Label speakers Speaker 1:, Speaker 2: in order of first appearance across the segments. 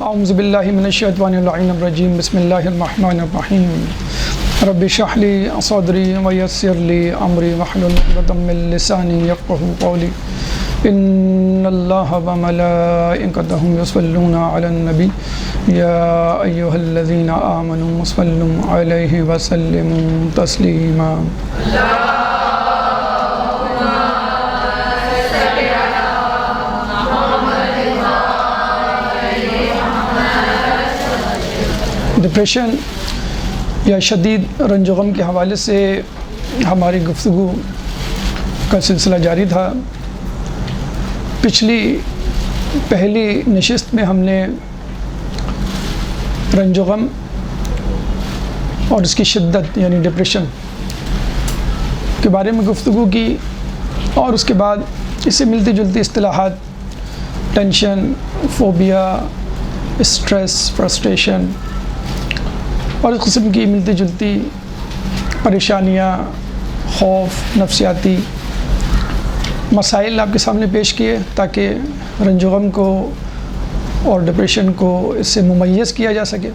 Speaker 1: اعوذ باللہ من الشیطان الرجیم بسم اللہ الرحمن الرحیم رب اشرح لی صدری ویسر لی امری واحلل عقدۃ من لسانی یفقہوا قولی ان اللہ وملائکتہ یصلون علی النبی یا ایھا الذین آمنوا صلوا علیہ وسلموا تسلیما۔ ڈپریشن یا شدید رنج و غم کے حوالے سے ہماری گفتگو کا سلسلہ جاری تھا۔ پہلی نشست میں ہم نے رنج و غم اور اس کی شدت یعنی ڈپریشن کے بارے میں گفتگو کی، اور اس کے بعد اس سے ملتی جلتی اصطلاحات ٹینشن، فوبیا، اسٹریس، فرسٹریشن اور اس قسم کی ملتی جلتی پریشانیاں، خوف، نفسیاتی مسائل آپ کے سامنے پیش کیے تاکہ رنج و غم کو اور ڈپریشن کو اس سے ممیز کیا جا سکے۔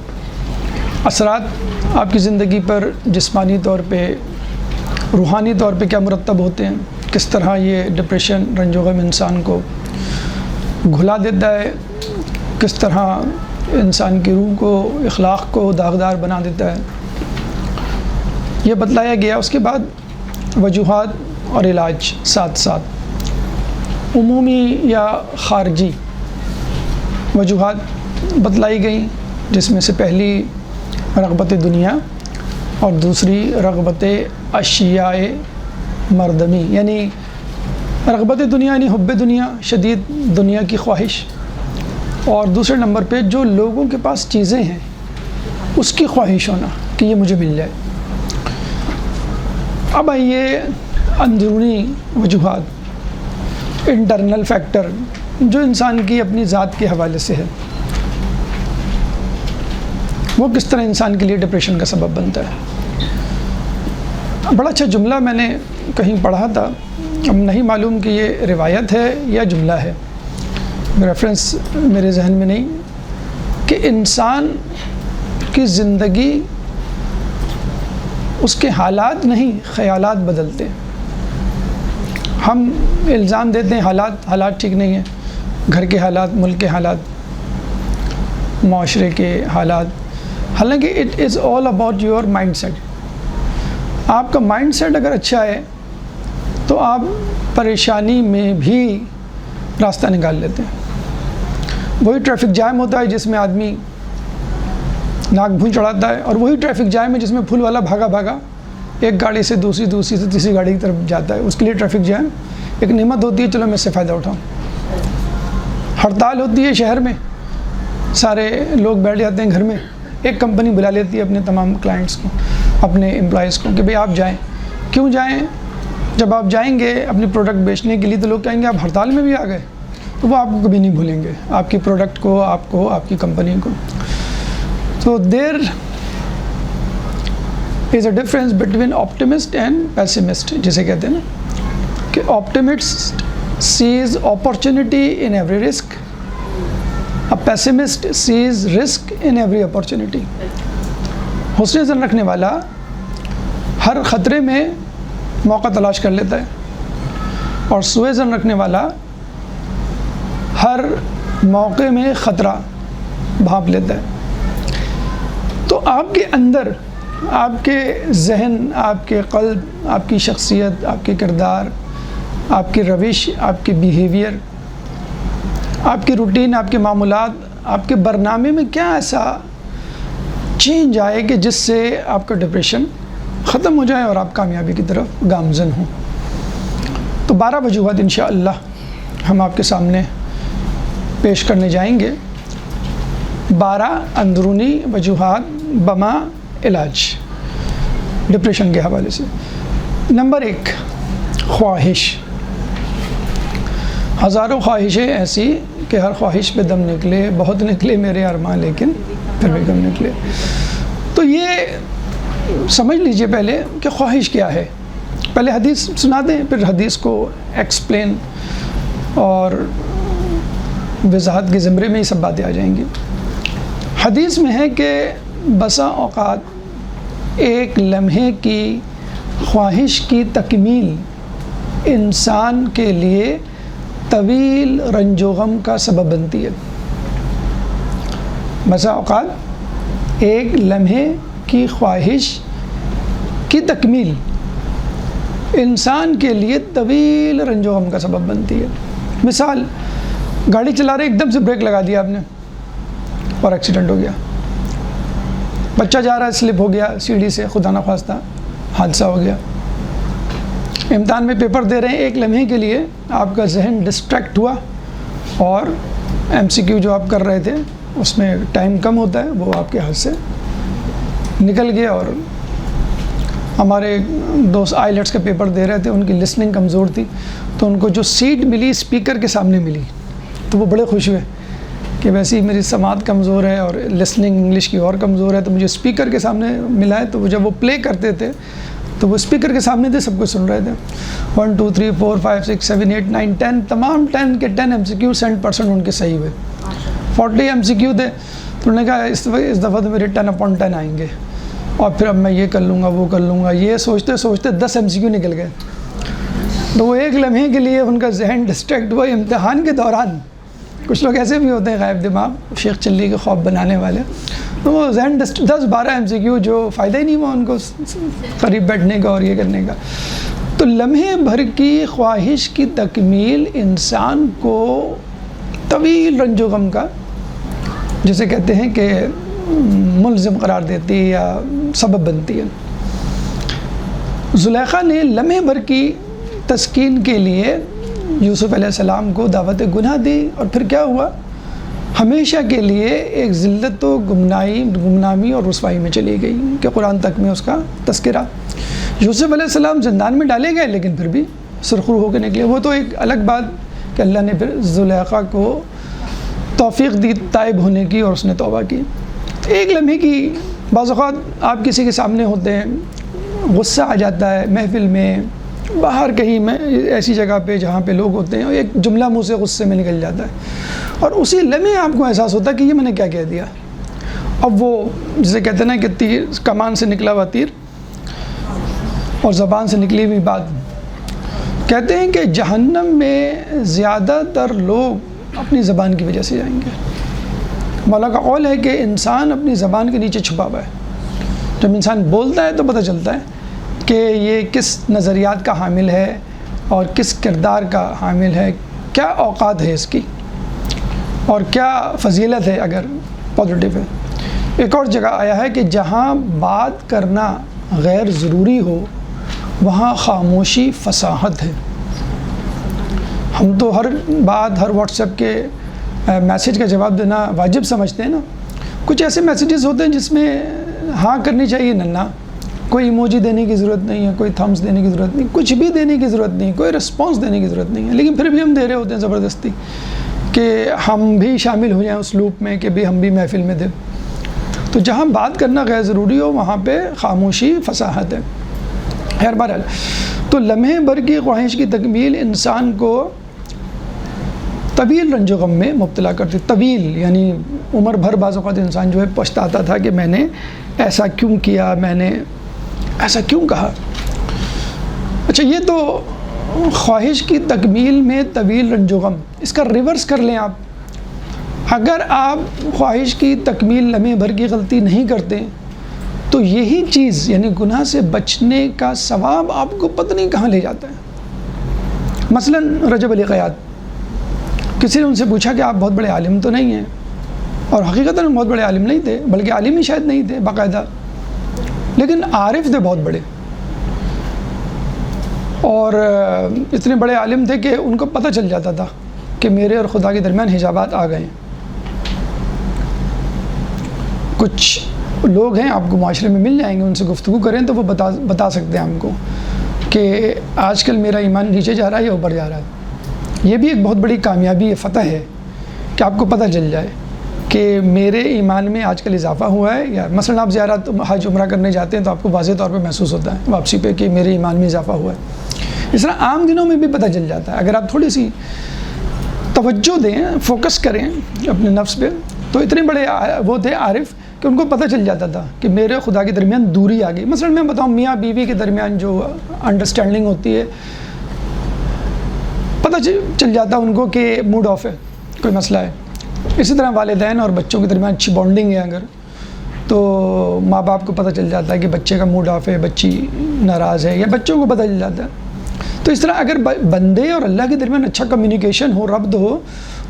Speaker 1: اثرات آپ کی زندگی پر جسمانی طور پہ، روحانی طور پہ کیا مرتب ہوتے ہیں، کس طرح یہ ڈپریشن، رنج و غم انسان کو گھلا دیتا ہے، کس طرح انسان کی روح کو، اخلاق کو داغدار بنا دیتا ہے، یہ بتلایا گیا۔ اس کے بعد وجوہات اور علاج ساتھ ساتھ عمومی یا خارجی وجوہات بتلائی گئیں، جس میں سے پہلی رغبت دنیا اور دوسری رغبت اشیاء مردمی، یعنی رغبت دنیا یعنی حب دنیا، شدید دنیا کی خواہش، اور دوسرے نمبر پہ جو لوگوں کے پاس چیزیں ہیں اس کی خواہش ہونا کہ یہ مجھے مل جائے۔ اب آئیے اندرونی وجوہات، انٹرنل فیکٹر جو انسان کی اپنی ذات کے حوالے سے ہے، وہ کس طرح انسان کے لیے ڈپریشن کا سبب بنتا ہے۔ بڑا اچھا جملہ میں نے کہیں پڑھا تھا، اب نہیں معلوم کہ یہ روایت ہے یا جملہ ہے، ریفرنس میرے ذہن میں نہیں، کہ انسان کی زندگی اس کے حالات نہیں، خیالات بدلتے ہیں۔ ہم الزام دیتے ہیں حالات ٹھیک نہیں ہیں، گھر کے حالات، ملک کے حالات، معاشرے کے حالات، حالانکہ it is all about your mind set. آپ کا مائنڈ سیٹ اگر اچھا ہے تو آپ پریشانی میں بھی راستہ نکال لیتے ہیں۔ وہی ٹریفک جام ہوتا ہے جس میں آدمی ناک بھون چڑھاتا ہے، اور وہی ٹریفک جام ہے جس میں پھول والا بھاگا ایک گاڑی سے دوسری سے تیسری گاڑی کی طرف جاتا ہے۔ اس کے لیے ٹریفک جام ایک نعمت ہوتی ہے، چلو میں اس سے فائدہ اٹھاؤں۔ ہڑتال ہوتی ہے شہر میں، سارے لوگ بیٹھ جاتے ہیں گھر میں، ایک کمپنی بلا لیتی ہے اپنے تمام کلائنٹس کو، اپنے امپلائیز کو کہ بھئی آپ جائیں۔ کیوں جائیں؟ جب آپ جائیں گے اپنی پروڈکٹ بیچنے کے لیے تو لوگ کہیں گے آپ ہڑتال میں بھی آ گئے، تو وہ آپ کو کبھی نہیں بھولیں گے، آپ کی پروڈکٹ کو، آپ کی کمپنی کو۔ تو there is a difference between optimist and pessimist, جسے کہتے ہیں نا کہ optimist sees opportunity in every risk, pessimist sees risk in every opportunity. حسن ظن رکھنے والا ہر خطرے میں موقع تلاش کر لیتا ہے، اور سوء ظن رکھنے والا ہر موقع میں خطرہ بھانپ لیتا ہے۔ تو آپ کے اندر، آپ کے ذہن، آپ کے قلب، آپ کی شخصیت، آپ کے کردار، آپ کی روش، آپ کے بیہیویئر، آپ کی روٹین، آپ کے معمولات، آپ کے برنامے میں کیا ایسا چینج آئے کہ جس سے آپ کا ڈپریشن ختم ہو جائے اور آپ کامیابی کی طرف گامزن ہوں۔ تو 12 وجوہات انشاءاللہ ہم آپ کے سامنے پیش کرنے جائیں گے، 12 اندرونی وجوہات بما علاج ڈپریشن کے حوالے سے۔ نمبر 1، خواہش۔ ہزاروں خواہشیں ایسی کہ ہر خواہش پہ دم نکلے، بہت نکلے میرے ارمان لیکن پھر بھی کم نکلے۔ تو یہ سمجھ لیجئے پہلے کہ خواہش کیا ہے۔ پہلے حدیث سنا دیں، پھر حدیث کو ایکسپلین اور وضاحت کے زمرے میں یہ سب باتیں آ جائیں گی۔ حدیث میں ہے کہ بسا اوقات ایک لمحے کی خواہش کی تکمیل انسان کے لیے طویل رنج و غم کا سبب بنتی ہے. بسا اوقات ایک لمحے کی خواہش کی تکمیل انسان کے لیے طویل رنج و غم کا سبب بنتی ہے. مثال، گاڑی چلا رہے ایک دم سے بریک لگا دیا آپ نے اور ایکسیڈنٹ ہو گیا. بچہ جا رہا ہے، سلپ ہو گیا سیڑھی سے، خدا نخواستہ حادثہ ہو گیا. امتحان میں پیپر دے رہے ہیں، ایک لمحے کے لیے آپ کا ذہن ڈسٹریکٹ ہوا اور MCQ جو آپ کر رہے تھے اس میں ٹائم کم ہوتا ہے، وہ آپ کے ہاتھ سے نکل گیا. اور ہمارے دوست آئیلٹس کا پیپر دے رہے تھے، ان کی لسننگ کمزور تھی، تو ان کو جو سیٹ ملی اسپیکر کے سامنے ملی تو وہ بڑے خوش ہوئے کہ ویسے ہی میری سماعت کمزور ہے اور لسننگ انگلش کی اور کمزور ہے، تو مجھے اسپیکر کے سامنے ملا ہے. تو وہ جب وہ پلے کرتے تھے تو وہ اسپیکر کے سامنے تھے، سب کچھ سن رہے تھے. 1 2 3 4 5 6 7 8 9 10 تمام 10 کے 10 MCQ 100% ان کے صحیح ہوئے. 40 MCQ تھے تو انہوں نے کہا اس دفعہ تو میرے 10/10 آئیں گے اور پھر اب میں یہ کر لوں گا وہ کر لوں گا. یہ سوچتے سوچتے 10 MCQ نکل گئے. تو وہ ایک لمحے کے لیے ان کا ذہن ڈسٹریکٹ ہوا امتحان کے دوران. کچھ لوگ ایسے بھی ہوتے ہیں غائب دماغ، شیخ چلی کے خواب بنانے والے، تو وہ ذہن 10-12 MCQ جو فائدہ ہی نہیں ہوا ان کو قریب بیٹھنے کا اور یہ کرنے کا. تو لمحے بھر کی خواہش کی تکمیل انسان کو طویل رنج و غم کا، جسے کہتے ہیں کہ ملزم قرار دیتی ہے یا سبب بنتی ہے. زلیخا نے لمحے بھر کی تسکین کے لیے یوسف علیہ السلام کو دعوت گناہ دی، اور پھر کیا ہوا؟ ہمیشہ کے لیے ایک ذلت و گمنامی اور رسوائی میں چلی گئی کہ قرآن تک میں اس کا تذکرہ. یوسف علیہ السلام زندان میں ڈالے گئے لیکن پھر بھی سرخرو ہو کے نکلے. وہ تو ایک الگ بات کہ اللہ نے پھر زلیخا کو توفیق دی تائب ہونے کی اور اس نے توبہ کی. ایک لمحے کی، بعض اوقات آپ کسی کے سامنے ہوتے ہیں، غصہ آ جاتا ہے محفل میں، باہر کہیں میں ایسی جگہ پہ جہاں پہ لوگ ہوتے ہیں، ایک جملہ منہ سے غصے میں نکل جاتا ہے اور اسی لمحے آپ کو احساس ہوتا ہے کہ یہ میں نے کیا کہہ دیا. اب وہ جسے کہتے ہیں نا کہ تیر، کمان سے نکلا ہوا تیر اور زبان سے نکلی ہوئی بات. کہتے ہیں کہ جہنم میں زیادہ تر لوگ اپنی زبان کی وجہ سے جائیں گے. مولا کا قول ہے کہ انسان اپنی زبان کے نیچے چھپا ہوا ہے. جب انسان بولتا ہے تو پتہ چلتا ہے کہ یہ کس نظریات کا حامل ہے اور کس کردار کا حامل ہے، کیا اوقات ہے اس کی اور کیا فضیلت ہے اگر پازیٹیو ہے. ایک اور جگہ آیا ہے کہ جہاں بات کرنا غیر ضروری ہو وہاں خاموشی فصاحت ہے. ہم تو ہر بات، ہر واٹس ایپ کے میسیج کا جواب دینا واجب سمجھتے ہیں نا. کچھ ایسے میسیجز ہوتے ہیں جس میں ہاں کرنی چاہیے ننا، کوئی ایموجی دینے کی ضرورت نہیں ہے، کوئی تھمس دینے کی ضرورت نہیں، کچھ بھی دینے کی ضرورت نہیں، کوئی رسپانس دینے کی ضرورت نہیں ہے، لیکن پھر بھی ہم دے رہے ہوتے ہیں زبردستی کہ ہم بھی شامل ہو جائیں اس لوپ میں کہ بھی ہم بھی محفل میں دیں. تو جہاں بات کرنا غیر ضروری ہو وہاں پہ خاموشی فصاحت ہے. خیر بہرحال، تو لمحے بھر کی خواہش کی تکمیل انسان کو طویل رنج و غم میں مبتلا کرتی. طویل یعنی عمر بھر بعض اوقات انسان جو ہے پچھتاتا تھا کہ میں نے ایسا کیوں کیا، میں نے ایسا کیوں کہا. اچھا، یہ تو خواہش کی تکمیل میں طویل رنج و غم. اس کا ریورس کر لیں آپ. اگر آپ خواہش کی تکمیل لمحے بھر کی غلطی نہیں کرتے تو یہی چیز یعنی گناہ سے بچنے کا ثواب آپ کو پتہ نہیں کہاں لے جاتا ہے. مثلا رجب علی قیاد، کسی نے ان سے پوچھا کہ آپ بہت بڑے عالم تو نہیں ہیں، اور حقیقتاً بہت بڑے عالم نہیں تھے، بلکہ عالم ہی شاید نہیں تھے باقاعدہ، لیکن عارف تھے بہت بڑے، اور اتنے بڑے عالم تھے کہ ان کو پتہ چل جاتا تھا کہ میرے اور خدا کے درمیان حجابات آ گئے ہیں. کچھ لوگ ہیں آپ کو معاشرے میں مل جائیں گے، ان سے گفتگو کریں تو وہ بتا سکتے ہیں ہم کو کہ آج کل میرا ایمان نیچے جا رہا ہے یا اوپر جا رہا ہے. یہ بھی ایک بہت بڑی کامیابی ہے، فتح ہے کہ آپ کو پتہ چل جائے کہ میرے ایمان میں آج کل اضافہ ہوا ہے. یا مثلا آپ زیارت حج عمرہ کرنے جاتے ہیں تو آپ کو واضح طور پہ محسوس ہوتا ہے واپسی پہ کہ میرے ایمان میں اضافہ ہوا ہے. اس طرح عام دنوں میں بھی پتہ چل جاتا ہے. اگر آپ تھوڑی سی توجہ دیں، فوکس کریں اپنے نفس پہ، تو اتنے بڑے وہ تھے عارف کہ ان کو پتہ چل جاتا تھا کہ میرے خدا کے درمیان دوری آ گئی. مثلا میں بتاؤں میاں بیوی کے درمیان جو انڈرسٹینڈنگ ہوتی ہے پتہ چل جاتا ان کو کہ موڈ آف ہے, کوئی مسئلہ ہے. اسی طرح والدین اور بچوں کے درمیان اچھی بانڈنگ ہے اگر, تو ماں باپ کو پتہ چل جاتا ہے کہ بچے کا موڈ آف ہے, بچی ناراض ہے, یا بچوں کو پتہ چل جاتا ہے. تو اس طرح اگر بندے اور اللہ کے درمیان اچھا کمیونیکیشن ہو, ربط ہو,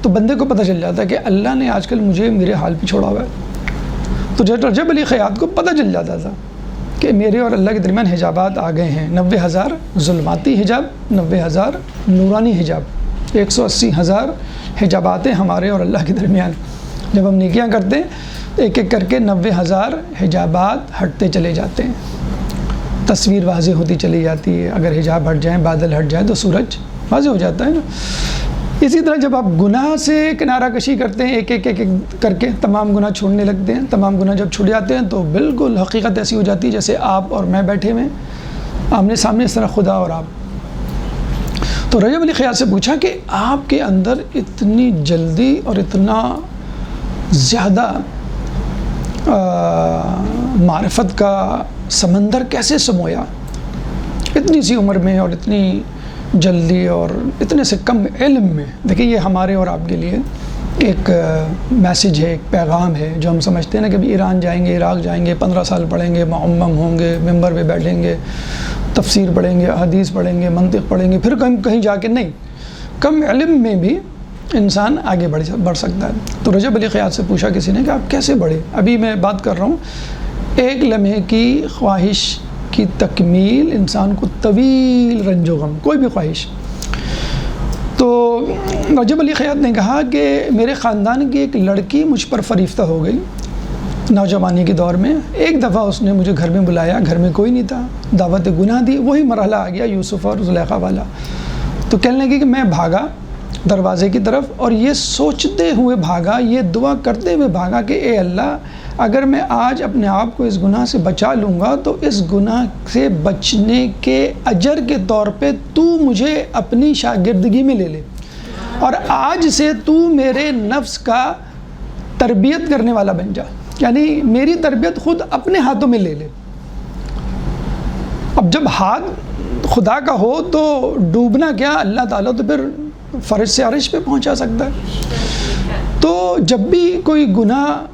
Speaker 1: تو بندے کو پتہ چل جاتا ہے کہ اللہ نے آج کل مجھے میرے حال پہ چھوڑا ہوا ہے. تو رجب علی خیاط کو پتہ چل جاتا تھا کہ میرے اور اللہ کے درمیان حجابات آ گئے ہیں. 90,000 ظلماتی حجاب, 90,000 نورانی حجاب, 180,000 حجابات ہیں ہمارے اور اللہ کے درمیان. جب ہم نیکیاں کرتے ہیں ایک ایک کر کے 90,000 حجابات ہٹتے چلے جاتے ہیں, تصویر واضح ہوتی چلی جاتی ہے. اگر حجاب ہٹ جائیں, بادل ہٹ جائیں, تو سورج واضح ہو جاتا ہے نا. اسی طرح جب آپ گناہ سے کنارہ کشی کرتے ہیں, ایک ایک ایک کر کے تمام گناہ چھوڑنے لگتے ہیں, تمام گناہ جب چھوڑ جاتے ہیں تو بالکل حقیقت ایسی ہو جاتی ہے جیسے آپ اور میں بیٹھے ہوئے آمنے سامنے, اس طرح خدا اور آپ. تو رجب علی خیاط سے پوچھا کہ آپ کے اندر اتنی جلدی اور اتنا زیادہ معرفت کا سمندر کیسے سمویا اتنی سی عمر میں اور اتنی جلدی اور اتنے سے کم علم میں. دیکھیں یہ ہمارے اور آپ کے لیے ایک میسیج ہے, ایک پیغام ہے, جو ہم سمجھتے ہیں نا کہ بھی ایران جائیں گے, عراق جائیں گے, 15 سال پڑھیں گے, معمم ہوں گے, ممبر پہ بیٹھیں گے, تفسیر پڑھیں گے, حدیث پڑھیں گے, منطق پڑھیں گے, پھر کہیں جا کے نہیں. کم علم میں بھی انسان آگے بڑھ سکتا ہے. تو رجب علی خیاط سے پوچھا کسی نے کہ آپ کیسے بڑھے؟ ابھی میں بات کر رہا ہوں ایک لمحے کی خواہش کی تکمیل انسان کو طویل رنج و غم, کوئی بھی خواہش. تو رجب علی خیاط نے کہا کہ میرے خاندان کی ایک لڑکی مجھ پر فریفتہ ہو گئی نوجوانی کے دور میں. ایک دفعہ اس نے مجھے گھر میں بلایا, گھر میں کوئی نہیں تھا, دعوت گناہ دی. وہی مرحلہ آ گیا یوسف اور زلیخا والا. تو کہنے لگی کہ میں بھاگا دروازے کی طرف, اور یہ سوچتے ہوئے بھاگا, یہ دعا کرتے ہوئے بھاگا کہ اے اللہ, اگر میں آج اپنے آپ کو اس گناہ سے بچا لوں گا تو اس گناہ سے بچنے کے اجر کے طور پہ تو مجھے اپنی شاگردگی میں لے لے, اور آج سے تو میرے نفس کا تربیت کرنے والا بن جا, یعنی میری تربیت خود اپنے ہاتھوں میں لے لے. اب جب ہاتھ خدا کا ہو تو ڈوبنا کیا, اللہ تعالیٰ تو پھر فرش سے عرش پہ پہنچا سکتا ہے. تو جب بھی کوئی گناہ,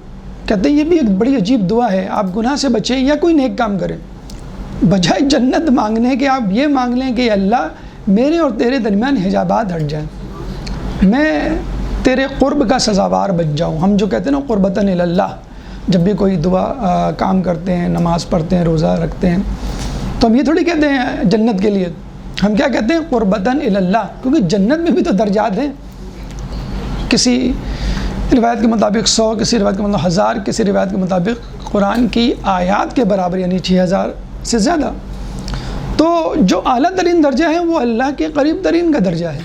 Speaker 1: کہتے ہیں یہ بھی ایک بڑی عجیب دعا ہے, آپ گناہ سے بچیں یا کوئی نیک کام کریں, بجائے جنت مانگنے کے آپ یہ مانگ لیں کہ اللہ میرے اور تیرے درمیان حجابات ہٹ جائیں, میں تیرے قرب کا سزاوار بن جاؤں. ہم جو کہتے ہیں نا قربتاً اللہ, جب بھی کوئی دعا کام کرتے ہیں, نماز پڑھتے ہیں, روزہ رکھتے ہیں, تو ہم یہ تھوڑی کہتے ہیں جنت کے لیے, ہم کیا کہتے ہیں قربتاً اللہ, کیونکہ جنت میں بھی تو درجات ہیں. کسی روایت کے مطابق 100, کسی روایت کے مطابق 1000, کسی روایت کے مطابق قرآن کی آیات کے برابر یعنی 6000 سے زیادہ. تو جو اعلیٰ ترین درجہ ہے وہ اللہ کے قریب ترین کا درجہ ہے.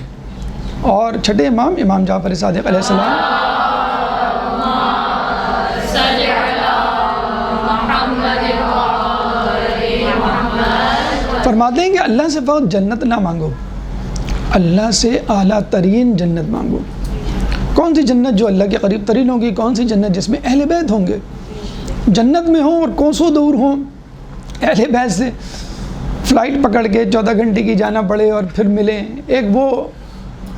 Speaker 1: اور چھٹے امام جعفر صادق علیہ السلام فرماتے ہیں کہ اللہ سے فقط جنت نہ مانگو, اللہ سے اعلیٰ ترین جنت مانگو. کون سی جنت جو اللہ کے قریب ترین ہوگی؟ کون سی جنت جس میں اہل بیت ہوں گے, جنت میں ہوں اور کوسوں دور ہوں اہل بیت سے, فلائٹ پکڑ کے 14 گھنٹے کی جانا پڑے اور پھر ملیں. ایک وہ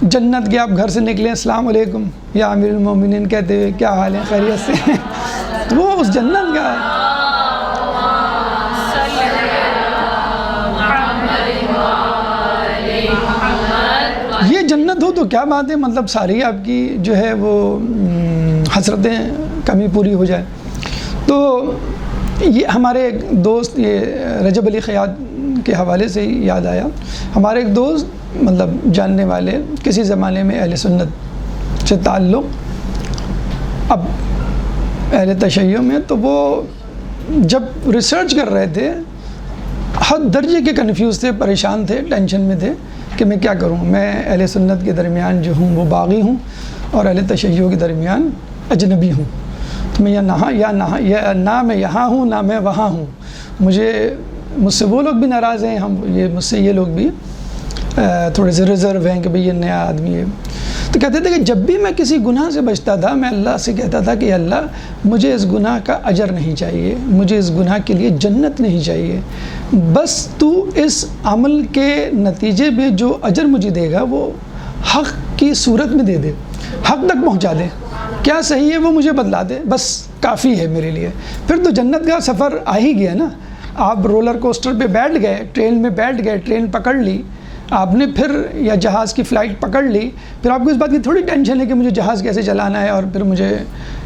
Speaker 1: جنت کے آپ گھر سے نکلیں, السلام علیکم یا امیر المومنین کہتے ہوئے, کیا حال ہے, خیریت سے, وہ اس جنت کا ہے. یہ جنت ہو تو کیا بات ہے, مطلب ساری آپ کی جو ہے وہ حسرتیں کمی پوری ہو جائے. تو یہ ہمارے ایک دوست, یہ رجب علی خیاط کے حوالے سے یاد آیا, ہمارے ایک دوست مطلب جاننے والے کسی زمانے میں اہل سنت سے تعلق, اب اہل تشیع میں, تو وہ جب ریسرچ کر رہے تھے حد درجے کے کنفیوز تھے, پریشان تھے, ٹینشن میں تھے کہ میں کیا کروں. میں اہل سنت کے درمیان جو ہوں وہ باغی ہوں اور اہل تشیع کے درمیان اجنبی ہوں. تو میں نہ میں یہاں ہوں نہ میں وہاں ہوں. مجھ سے وہ لوگ بھی ناراض ہیں, مجھ سے یہ لوگ بھی تھوڑے سے ریزرو ہیں کہ بھئی یہ نیا آدمی ہے. تو کہتے تھے کہ جب بھی میں کسی گناہ سے بچتا تھا میں اللہ سے کہتا تھا کہ اللہ مجھے اس گناہ کا اجر نہیں چاہیے، مجھے اس گناہ کے لیے جنت نہیں چاہیے، بس تو اس عمل کے نتیجے میں جو اجر مجھے دے گا وہ حق کی صورت میں دے دے، حق تک پہنچا دے، کیا صحیح ہے وہ مجھے بتلا دے، بس کافی ہے میرے لیے۔ پھر تو جنت کا سفر آ ہی گیا نا۔ آپ رولر کوسٹر پہ بیٹھ گئے، ٹرین میں بیٹھ گئے، ٹرین پکڑ لی آپ نے، پھر یا جہاز کی فلائٹ پکڑ لی، پھر آپ کو اس بات کی تھوڑی ٹینشن ہے کہ مجھے جہاز کیسے چلانا ہے اور پھر مجھے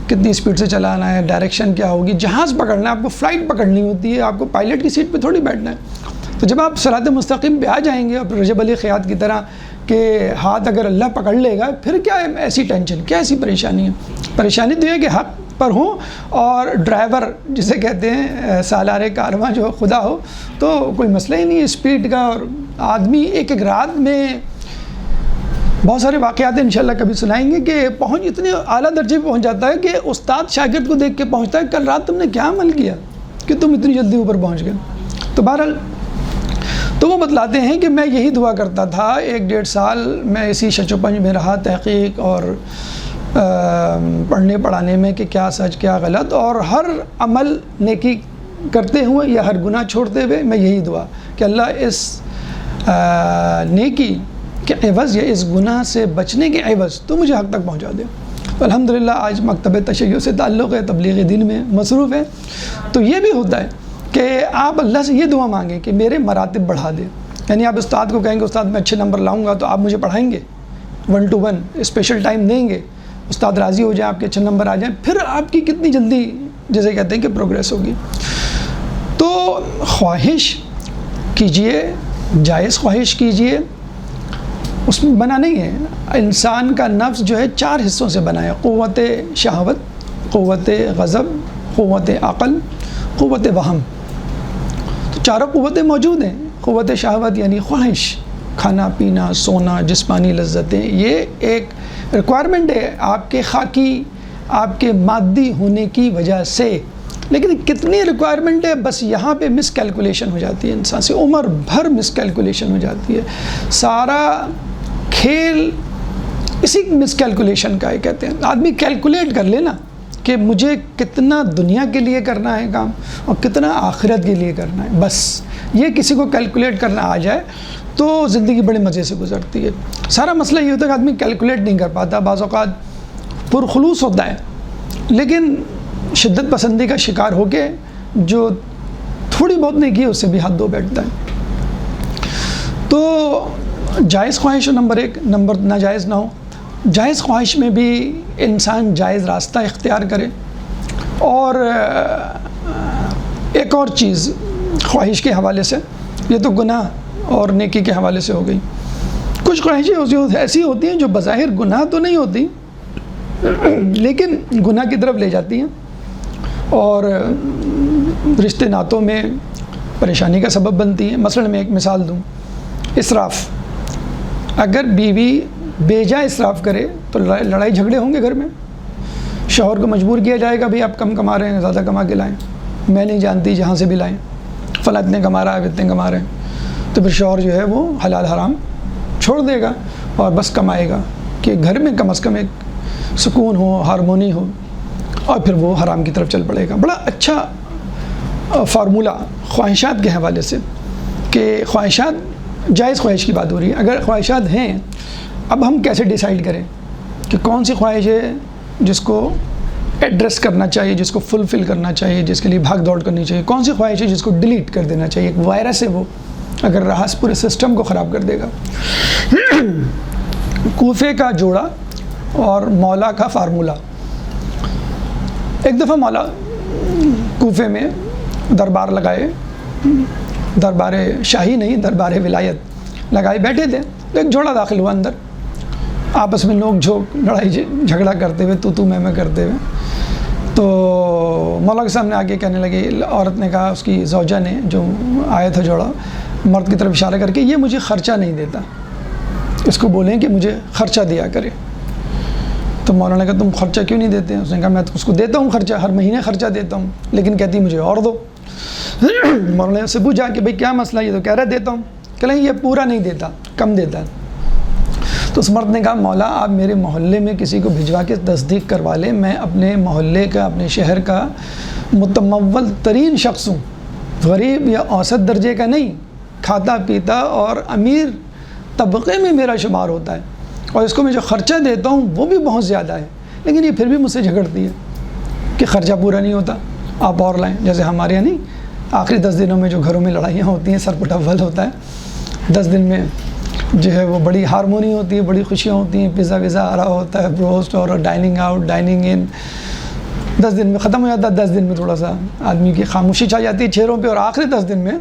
Speaker 1: کتنی سپیڈ سے چلانا ہے، ڈائریکشن کیا ہوگی۔ جہاز پکڑنا ہے، آپ کو فلائٹ پکڑنی ہوتی ہے، آپ کو پائلٹ کی سیٹ پہ تھوڑی بیٹھنا ہے۔ تو جب آپ صراط مستقیم پہ آ جائیں گے اور رجب علی خیاط کی طرح کہ ہاتھ اگر اللہ پکڑ لے گا، پھر کیا ایسی ٹینشن، کیا ایسی پریشانی ہے؟ پریشانی تو یہ ہے کہ حق پر ہوں اور ڈرائیور جسے کہتے ہیں سالار کارواں جو خدا ہو، تو کوئی مسئلہ ہی نہیں ہے اسپیڈ کا۔ اور آدمی ایک رات میں بہت سارے واقعات انشاءاللہ کبھی سنائیں گے کہ اتنے اعلیٰ درجے پہ پہنچ جاتا ہے کہ استاد شاگرد کو دیکھ کے پہنچتا ہے کل رات تم نے کیا عمل کیا کہ تم اتنی جلدی اوپر پہنچ گئے۔ تو بہرحال تو وہ بتلاتے ہیں کہ میں یہی دعا کرتا تھا، 1-1.5 سال میں اسی شچ و پنج میں رہا، تحقیق اور پڑھنے پڑھانے میں کہ کیا سچ کیا غلط، اور ہر عمل نیکی کرتے ہوئے یا ہر گناہ چھوڑتے ہوئے میں یہی دعا کہ اللہ اس نیکی کے عوض یا اس گناہ سے بچنے کے عوض تو مجھے حق تک پہنچا دے۔ تو الحمدللہ آج مکتب تشیع سے تعلق ہے، تبلیغ دین میں مصروف ہے۔ تو یہ بھی ہوتا ہے کہ آپ اللہ سے یہ دعا مانگیں کہ میرے مراتب بڑھا دے، یعنی آپ استاد کو کہیں گے استاد میں اچھے نمبر لاؤں گا تو آپ مجھے پڑھائیں گے 1 to 1 اسپیشل ٹائم دیں گے، استاد راضی ہو جائیں، آپ کے اچھے نمبر آ جائیں، پھر آپ کی کتنی جلدی جیسے کہتے ہیں کہ پروگریس ہوگی۔ تو خواہش کیجئے، جائز خواہش کیجئے، اس میں بنا نہیں ہے۔ انسان کا نفس جو ہے 4 حصوں سے بنا ہے، قوت شہوت، قوت غضب، قوت عقل، قوت وہم۔ تو چاروں قوتیں موجود ہیں۔ قوت شہوت یعنی خواہش، کھانا پینا سونا جسمانی لذتیں، یہ ایک ریکوائرمنٹ ہے آپ کے خاکی، آپ کے مادی ہونے کی وجہ سے، لیکن کتنی ریکوائرمنٹ ہے بس یہاں پہ مس کیلکولیشن ہو جاتی ہے، انسان سے عمر بھر مس کیلکولیشن ہو جاتی ہے۔ سارا کھیل اسی مس کیلکولیشن کا ہے، کہتے ہیں آدمی کیلکولیٹ کر لے نا کہ مجھے کتنا دنیا کے لیے کرنا ہے کام اور کتنا آخرت کے لیے کرنا ہے، بس یہ کسی کو کیلکولیٹ کرنا آ جائے تو زندگی بڑے مزے سے گزرتی ہے۔ سارا مسئلہ یہ ہوتا ہے کہ آدمی کیلکولیٹ نہیں کر پاتا، بعض اوقات پرخلوص ہوتا ہے لیکن شدت پسندی کا شکار ہو کے جو تھوڑی بہت نہیں کی اس سے بھی ہاتھ دھو بیٹھتا ہے۔ تو جائز خواہش نمبر 1، نمبر ناجائز نہ ہو۔ جائز خواہش میں بھی انسان جائز راستہ اختیار کرے۔ اور ایک اور چیز خواہش کے حوالے سے، یہ تو گناہ اور نیکی کے حوالے سے ہو گئی، کچھ خواہشیں ایسی ہوتی ہیں جو بظاہر گناہ تو نہیں ہوتی لیکن گناہ کی طرف لے جاتی ہیں اور رشتے ناتوں میں پریشانی کا سبب بنتی ہیں۔ مثلا میں ایک مثال دوں، اسراف۔ اگر بیوی بے جا اسراف کرے تو لڑائی جھگڑے ہوں گے گھر میں، شوہر کو مجبور کیا جائے گا بھئی آپ کم کما رہے ہیں، زیادہ کما کے لائیں، میں نہیں جانتی جہاں سے بھی لائیں، فلاں اتنے کما رہا ہے اتنے کما رہے ہیں، تو پھر شوہر جو ہے وہ حلال حرام چھوڑ دے گا اور بس کمائے گا کہ گھر میں کم از کم ایک سکون ہو، ہارمونی ہو، اور پھر وہ حرام کی طرف چل پڑے گا۔ بڑا اچھا فارمولہ خواہشات کے حوالے سے کہ خواہشات، جائز خواہش کی بات ہو رہی ہے، اگر خواہشات ہیں اب ہم کیسے ڈیسائیڈ کریں کہ کون سی خواہش ہے جس کو ایڈریس کرنا چاہیے، جس کو فلفل کرنا چاہیے، جس کے لیے بھاگ دوڑ کرنی چاہیے، کون سی خواہش ہے جس کو ڈیلیٹ کر دینا چاہیے۔ ایک وائرس ہے وہ، اگر رہا پورے سسٹم کو خراب کر دے گا۔ کوفے کا جوڑا اور مولا کا فارمولہ۔ ایک دفعہ مولا کوفے میں دربار لگائے، دربار شاہی نہیں، دربار ولایت لگائے بیٹھے تھے، تو ایک جوڑا داخل ہوا اندر، آپس میں نوک جھوک لڑائی جھگڑا کرتے ہوئے، تو میں کرتے ہوئے۔ تو مولا کے سامنے آگے کہنے لگے، عورت نے کہا، اس کی زوجہ نے جو آیا تھا جوڑا، مرد کی طرف اشارہ کر کے، یہ مجھے خرچہ نہیں دیتا، اس کو بولیں کہ مجھے خرچہ دیا کرے۔ تو مولانا نے کہا تم خرچہ کیوں نہیں دیتے ہیں؟ اس نے کہا میں تو اس کو دیتا ہوں خرچہ، ہر مہینے خرچہ دیتا ہوں، لیکن کہتی مجھے اور دو۔ مولانا نے اس سے پوچھا کہ بھئی کیا مسئلہ؟ یہ تو کہہ رہا دیتا ہوں، کہ نہیں یہ پورا نہیں دیتا، کم دیتا ہے۔ تو اس مرد نے کہا مولا آپ میرے محلے میں کسی کو بھجوا کے تصدیق کروا لیں، میں اپنے محلے کا، اپنے شہر کا متمول ترین شخص ہوں، غریب یا اوسط درجے کا نہیں، کھاتا پیتا اور امیر طبقے میں میرا شمار ہوتا ہے، اور اس کو میں جو خرچہ دیتا ہوں وہ بھی بہت زیادہ ہے، لیکن یہ پھر بھی مجھ سے جھگڑتی ہے کہ خرچہ پورا نہیں ہوتا، آپ اور لائیں۔ جیسے ہمارے یہاں نہیں، آخری 10 دنوں میں جو گھروں میں لڑائیاں ہوتی ہیں، سر پٹول ہوتا ہے، 10 دن میں جو ہے وہ بڑی ہارمونی ہوتی ہے، بڑی خوشیاں ہوتی ہیں، پیزا ویزا آ رہا ہوتا ہے، بروسٹ اور ڈائننگ آؤٹ، ڈائننگ ان، 10 دن میں ختم ہو جاتا ہے۔ 10 دن میں تھوڑا سا آدمی کی خاموشی چھا جاتی ہے چہروں پہ، اور آخری 10 دن میں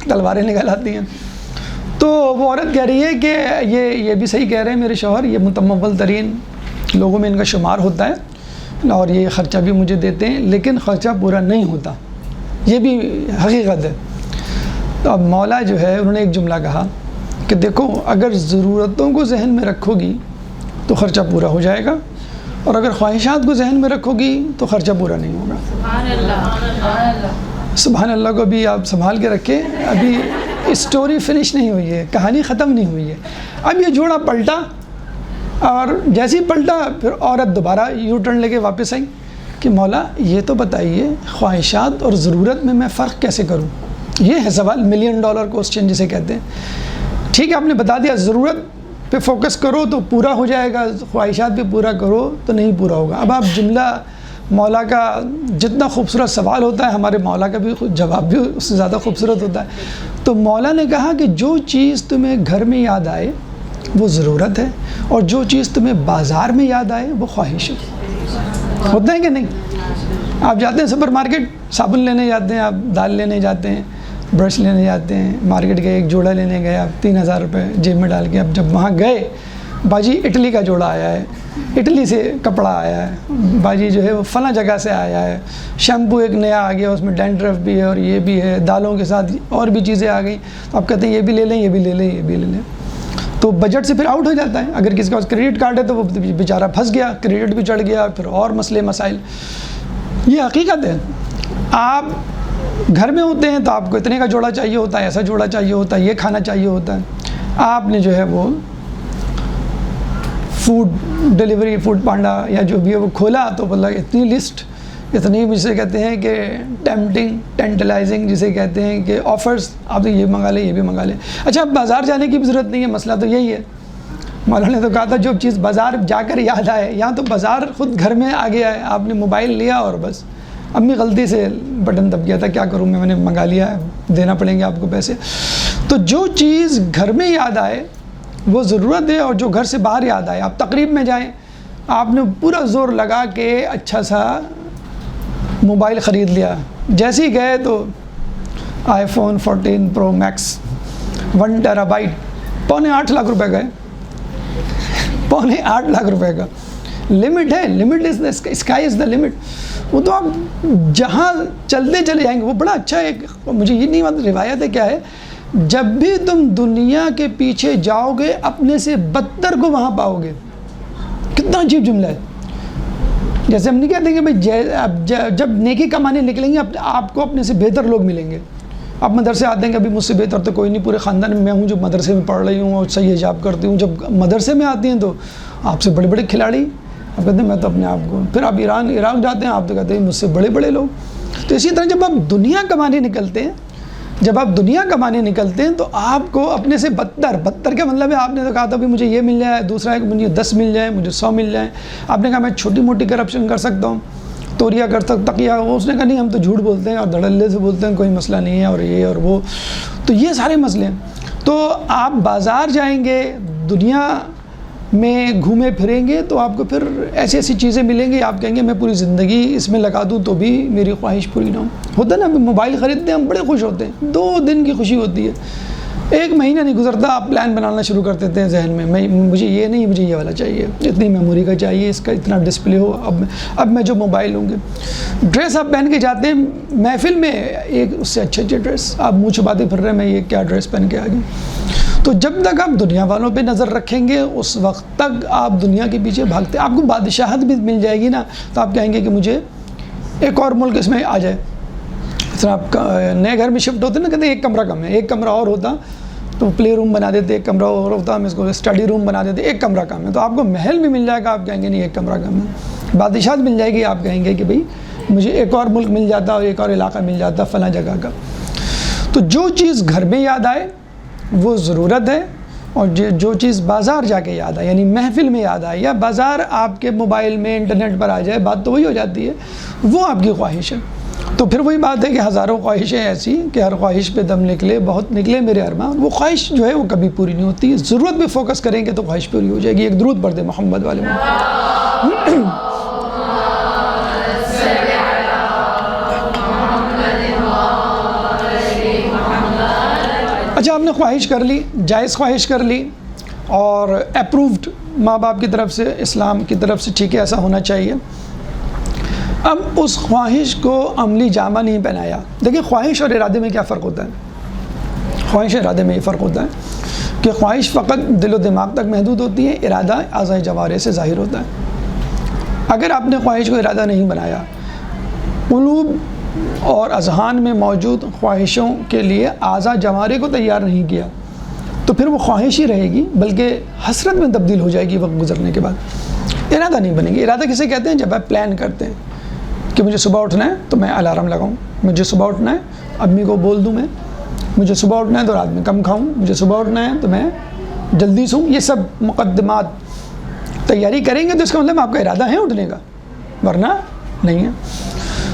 Speaker 1: تلواریں نکل آتی ہیں۔ تو وہ عورت کہہ رہی ہے کہ یہ بھی صحیح کہہ رہے ہیں میرے شوہر، یہ متمول ترین لوگوں میں ان کا شمار ہوتا ہے اور یہ خرچہ بھی مجھے دیتے ہیں، لیکن خرچہ پورا نہیں ہوتا، یہ بھی حقیقت ہے۔ تو اب مولا جو ہے انہوں نے ایک جملہ کہا کہ دیکھو اگر ضرورتوں کو ذہن میں رکھو گی تو خرچہ پورا ہو جائے گا، اور اگر خواہشات کو ذہن میں رکھو گی تو خرچہ پورا نہیں ہوگا۔
Speaker 2: سبحان اللہ۔
Speaker 1: سبحان اللہ کو بھی آپ سنبھال کے رکھیں، ابھی اسٹوری فنش نہیں ہوئی ہے، کہانی ختم نہیں ہوئی ہے۔ اب یہ جوڑا پلٹا، اور جیسے ہی پلٹا پھر عورت دوبارہ یو ٹرن لے کے واپس آئی کہ مولا یہ تو بتائیے خواہشات اور ضرورت میں فرق کیسے کروں؟ یہ ہے سوال، $1 ملین کوسچن جسے کہتے ہیں۔ ٹھیک ہے، آپ نے بتا دیا ضرورت پہ فوکس کرو تو پورا ہو جائے گا، خواہشات پہ پورا کرو تو نہیں پورا ہوگا۔ اب آپ جملہ مولا کا جتنا خوبصورت سوال ہوتا ہے، ہمارے مولا کا بھی جواب بھی اس سے زیادہ خوبصورت ہوتا ہے۔ تو مولا نے کہا کہ جو چیز تمہیں گھر میں یاد آئے وہ ضرورت ہے، اور جو چیز تمہیں بازار میں یاد آئے وہ خواہش ہے۔ ہوتا ہے کہ نہیں؟ آپ جاتے ہیں سپر مارکیٹ، صابن لینے جاتے ہیں، آپ دال لینے جاتے ہیں، برش لینے جاتے ہیں، مارکیٹ گئے ایک جوڑا لینے گئے، آپ 3000 روپے جیب میں ڈال کے، اب جب وہاں گئے باجی اٹلی کا جوڑا آیا ہے، اٹلی سے کپڑا آیا ہے، باجی جو ہے وہ فلاں جگہ سے آیا ہے، شیمپو ایک نیا آ گیا، اس میں ڈینڈرف بھی ہے اور یہ بھی ہے، دالوں کے ساتھ اور بھی چیزیں آ گئیں، تو آپ کہتے ہیں یہ بھی لے لیں، یہ بھی لے لیں، یہ بھی لے لیں، تو بجٹ سے پھر آؤٹ ہو جاتا ہے۔ اگر کسی کے پاس کریڈٹ کارڈ ہے تو وہ بیچارہ پھنس گیا، کریڈٹ بھی چڑھ گیا، پھر اور مسئلے مسائل۔ یہ حقیقت ہے۔ آپ گھر میں ہوتے ہیں تو آپ کو اتنے کا جوڑا چاہیے ہوتا ہے، ایسا جوڑا چاہیے ہوتا ہے، یہ کھانا چاہیے ہوتا ہے۔ آپ نے جو ہے وہ فوڈ ڈیلیوری، فوڈ پانڈا یا جو بھی ہے وہ کھولا تو بولا اتنی لسٹ، اتنی جسے کہتے ہیں کہ ٹیمپٹنگ، ٹینٹلائزنگ جسے کہتے ہیں کہ آفرز، آپ یہ منگا لیں، یہ بھی منگا لیں۔ اچھا اب بازار جانے کی بھی ضرورت نہیں ہے، مسئلہ تو یہی ہے۔ مولانا نے تو کہا تھا جو چیز بازار جا کر یاد آئے، یہاں تو بازار خود گھر میں آ گیا ہے، آپ نے موبائل لیا اور بس امی غلطی سے بٹن دب گیا تھا، کیا کروں میں نے منگا لیا ہے، دینا پڑیں گے آپ کو پیسے۔ تو جو چیز گھر میں یاد آئے وہ ضرورت ہے، اور جو گھر سے باہر یاد آئے، آپ تقریب میں جائیں، آپ نے پورا زور لگا کے اچھا سا موبائل خرید لیا، جیسے ہی گئے تو آئی فون 14 پرو میکس 1 ٹیرا بائٹ، 7.25 لاکھ روپے کا ہے، 7.25 لاکھ روپے کا لمٹ ہے، limit is the sky is the limit. وہ تو آپ جہاں چلتے چلے جائیں گے، وہ بڑا اچھا ہے۔ مجھے یہ نہیں معلوم روایت ہے کیا ہے، جب بھی تم دنیا کے پیچھے جاؤ گے اپنے سے بدتر کو وہاں پاؤ گے۔ کتنا عجیب جملہ ہے۔ جیسے ہم نہیں کہتے کہ بھائی جب نیکی کمانے نکلیں گے آپ کو اپنے سے بہتر لوگ ملیں گے۔ آپ مدرسے آتے ہیں کہ ابھی مجھ سے بہتر تو کوئی نہیں، پورے خاندان میں میں ہوں جو مدرسے میں پڑھ رہی ہوں اور صحیح حجاب کرتی ہوں۔ جب مدرسے میں آتی ہیں تو آپ سے بڑے بڑے کھلاڑی، آپ کہتے ہیں میں تو اپنے آپ کو، پھر آپ ایران عراق جاتے ہیں آپ تو کہتے ہیں مجھ سے بڑے بڑے لوگ۔ تو اسی طرح جب آپ دنیا کمانے نکلتے ہیں، جب آپ دنیا کمانے نکلتے ہیں تو آپ کو اپنے سے بدتر کا مطلب ہے، آپ نے تو کہا تھا بھی مجھے یہ مل جائے، دوسرا ہے کہ مجھے 10 مل جائے، مجھے 100 مل جائے۔ آپ نے کہا میں چھوٹی موٹی کرپشن کر سکتا ہوں، توریا کر سکتا، تقیہ، اس نے کہا نہیں ہم تو جھوٹ بولتے ہیں اور دھڑلے سے بولتے ہیں، کوئی مسئلہ نہیں ہے، اور یہ اور وہ، تو یہ سارے مسئلے ہیں۔ تو آپ بازار جائیں گے، دنیا میں گھومے پھریں گے تو آپ کو پھر ایسی ایسی چیزیں ملیں گی، آپ کہیں گے میں پوری زندگی اس میں لگا دوں تو بھی میری خواہش پوری نہ ہو۔ ہوتا ہے نا، موبائل خریدتے ہیں ہم بڑے خوش ہوتے ہیں، 2 دن کی خوشی ہوتی ہے، 1 مہینہ نہیں گزرتا آپ پلان بنانا شروع کر دیتے ہیں ذہن میں، مجھے یہ نہیں، مجھے یہ والا چاہیے، اتنی میموری کا چاہیے، اس کا اتنا ڈسپلے ہو، اب میں جو موبائل لوں گے۔ ڈریس آپ پہن کے جاتے ہیں محفل میں، ایک اس سے اچھے ڈریس، آپ منہ چھپاتے پھر رہے میں یہ کیا ڈریس پہن کے آ گئی۔ تو جب تک آپ دنیا والوں پہ نظر رکھیں گے اس وقت تک آپ دنیا کے پیچھے بھاگتے، آپ کو بادشاہت بھی مل جائے گی نا تو آپ کہیں گے کہ مجھے ایک اور ملک اس میں آ جائے۔ اس طرح آپ نئے گھر میں شفٹ ہوتے ہیں نا، کہتے ہیں 1 کمرہ کم ہے، 1 کمرہ اور ہوتا تو پلے روم بنا دیتے، ایک کمرہ اور ہوتا، ہم اس کو اسٹڈی روم بنا دیتے، ایک کمرہ کم ہے. تو آپ کو محل بھی مل جائے گا، آپ کہیں گے نہیں ایک کمرہ کم ہے. بادشاہت مل جائے گی، آپ کہیں گے کہ بھئی مجھے ایک اور ملک مل جاتا اور ایک اور علاقہ مل جاتا فلاں جگہ کا. تو جو چیز گھر میں یاد آئے وہ ضرورت ہے، اور جو چیز بازار جا کے یاد آئے، یعنی محفل میں یاد آئے یا بازار آپ کے موبائل میں انٹرنیٹ پر آ جائے، بات تو وہی ہو جاتی ہے، وہ آپ کی خواہش ہے. تو پھر وہی بات ہے کہ ہزاروں خواہشیں ایسی کہ ہر خواہش پہ دم نکلے، بہت نکلے میرے ارمان. وہ خواہش جو ہے وہ کبھی پوری نہیں ہوتی. ضرورت پہ فوکس کریں گے تو خواہش پوری ہو جائے گی. ایک درود پڑھ دے محمد والے میں. اچھا، آپ نے خواہش کر لی، جائز خواہش کر لی اور اپرووڈ ماں باپ کی طرف سے، اسلام کی طرف سے، ٹھیک ہے ایسا ہونا چاہیے. اب اس خواہش کو عملی جامہ نہیں پہنایا. دیکھیں خواہش اور ارادے میں کیا فرق ہوتا ہے. خواہش اور ارادے میں یہ فرق ہوتا ہے کہ خواہش فقط دل و دماغ تک محدود ہوتی ہے، ارادہ اعضاء جوارح سے ظاہر ہوتا ہے. اگر آپ نے خواہش کو ارادہ نہیں بنایا، قلوب اور اذہان میں موجود خواہشوں کے لیے اعضاء جوارح کو تیار نہیں کیا، تو پھر وہ خواہش ہی رہے گی، بلکہ حسرت میں تبدیل ہو جائے گی وقت گزرنے کے بعد. ارادہ نہیں بنے گی. ارادہ کسے کہتے ہیں؟ جب آپ پلان کرتے ہیں کہ مجھے صبح اٹھنا ہے تو میں الارم لگاؤں، مجھے صبح اٹھنا ہے امی کو بول دوں، میں مجھے صبح اٹھنا ہے تو رات میں کم کھاؤں، مجھے صبح اٹھنا ہے تو میں جلدی سوں. یہ سب مقدمات تیاری کریں گے تو اس کا مطلب آپ کا ارادہ ہے اٹھنے کا، ورنہ نہیں ہے.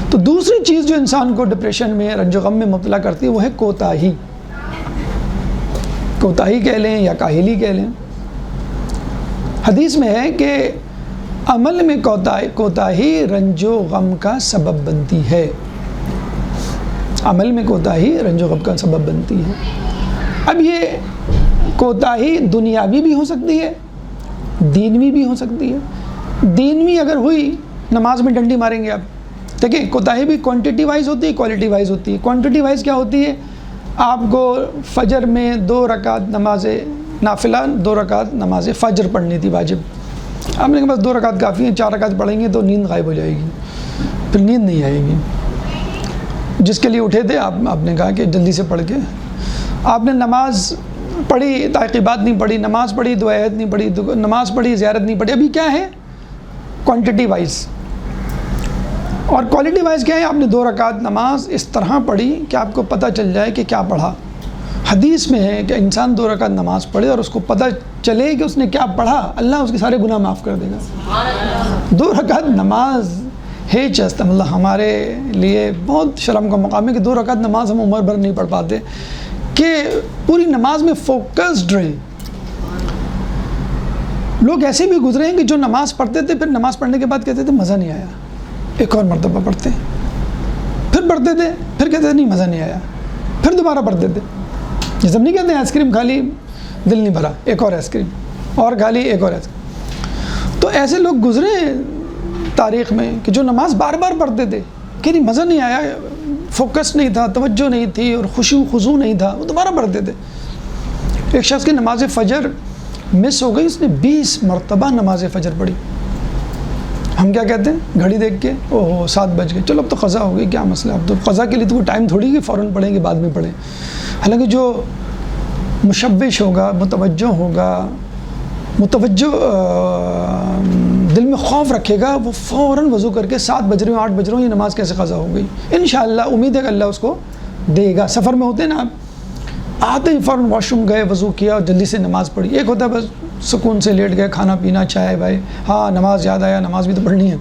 Speaker 1: تو دوسری چیز جو انسان کو ڈپریشن میں، رنج و غم میں مبتلا کرتی ہے وہ ہے کوتاہی. کوتاہی کہہ لیں یا کاہلی کہہ لیں. حدیث میں ہے کہ عمل میں کوتاہی رنج و غم کا سبب بنتی ہے. عمل میں کوتاہی رنج و غم کا سبب بنتی ہے. اب یہ کوتاہی دنیاوی بھی ہو سکتی ہے، دینوی بھی ہو سکتی ہے. دینوی اگر ہوئی، نماز میں ڈنڈی ماریں گے آپ. دیکھیں کوتاہی بھی کوانٹٹی وائز ہوتی ہے، کوالٹی وائز ہوتی ہے. کوانٹٹی وائز کیا ہوتی ہے؟ آپ کو فجر میں 2 رکعت نماز نافلہ، 2 رکعت نماز فجر پڑھنی تھی واجب. آپ نے کہا بس 2 رکعت کافی ہیں، 4 رکعت پڑھیں گے تو نیند غائب ہو جائے گی، پھر نیند نہیں آئے گی. جس کے لیے اٹھے تھے آپ نے کہا کہ جلدی سے پڑھ کے، آپ نے نماز پڑھی، تعقیبات نہیں پڑھی، نماز پڑھی، دعائیت نہیں پڑھی، نماز پڑھی، زیارت نہیں پڑھی. ابھی کیا ہے؟ Quantity wise. اور کوالٹی وائز کیا ہے؟ آپ نے 2 رکعت نماز اس طرح پڑھی کہ آپ کو پتہ چل جائے کہ کیا پڑھا. حدیث میں ہے کہ انسان 2 رکعت نماز پڑھے اور اس کو پتہ چلے کہ اس نے کیا پڑھا، اللہ اس کے سارے گناہ معاف کر دے گا. 2 رکعت نماز ہے چست اللہ ہمارے لیے بہت شرم کا مقام ہے کہ 2 رکعت نماز ہم عمر بھر نہیں پڑھ پاتے، کہ پوری نماز میں فوکسڈ رہیں. لوگ ایسے بھی گزرے ہیں کہ جو نماز پڑھتے تھے، پھر نماز پڑھنے کے بعد کہتے تھے مزہ نہیں آیا، ایک اور مرتبہ پڑھتے ہیں. پھر پڑھتے تھے، پھر کہتے تھے نہیں مزہ نہیں آیا، پھر دوبارہ پڑھتے تھے. جیسے ہم نہیں کہتے ہیں آئس کریم کھا لی دل نہیں بھرا، ایک اور آئس کریم، اور کھا لی ایک اور آئس کریم. تو ایسے لوگ گزرے تاریخ میں کہ جو نماز بار بار پڑھتے تھے کہ نہیں مزہ نہیں آیا، فوکس نہیں تھا، توجہ نہیں تھی اور خشوع خضوع نہیں تھا، وہ دوبارہ پڑھتے تھے. ایک شخص کی نماز فجر مس ہو گئی، اس نے 20 مرتبہ نماز فجر پڑھی. ہم کیا کہتے ہیں گھڑی دیکھ کے، اوہ 7 بج گئے، چلو اب تو قضا ہو گئی، کیا مسئلہ، اب تو قضا کے لیے تو کوئی ٹائم تھوڑی کہ فوراً پڑھیں گے بعد میں پڑھیں. حالانکہ جو مشوش ہوگا، متوجہ ہوگا، متوجہ دل میں خوف رکھے گا، وہ فوراً وضو کر کے 7 بج رہے ہوں 8 بج رہے ہوں یہ نماز کیسے قضا ہو گئی. انشاءاللہ امید ہے کہ اللہ اس کو دے گا. سفر میں ہوتے ہیں نا آپ، آتے ہی فوراً واش روم گئے، وضو کیا اور جلدی سے نماز پڑھی. ایک ہوتا ہے بس سکون سے لیٹ گئے، کھانا پینا، چائے بھائی، ہاں نماز یاد آیا، نماز بھی تو پڑھنی ہے.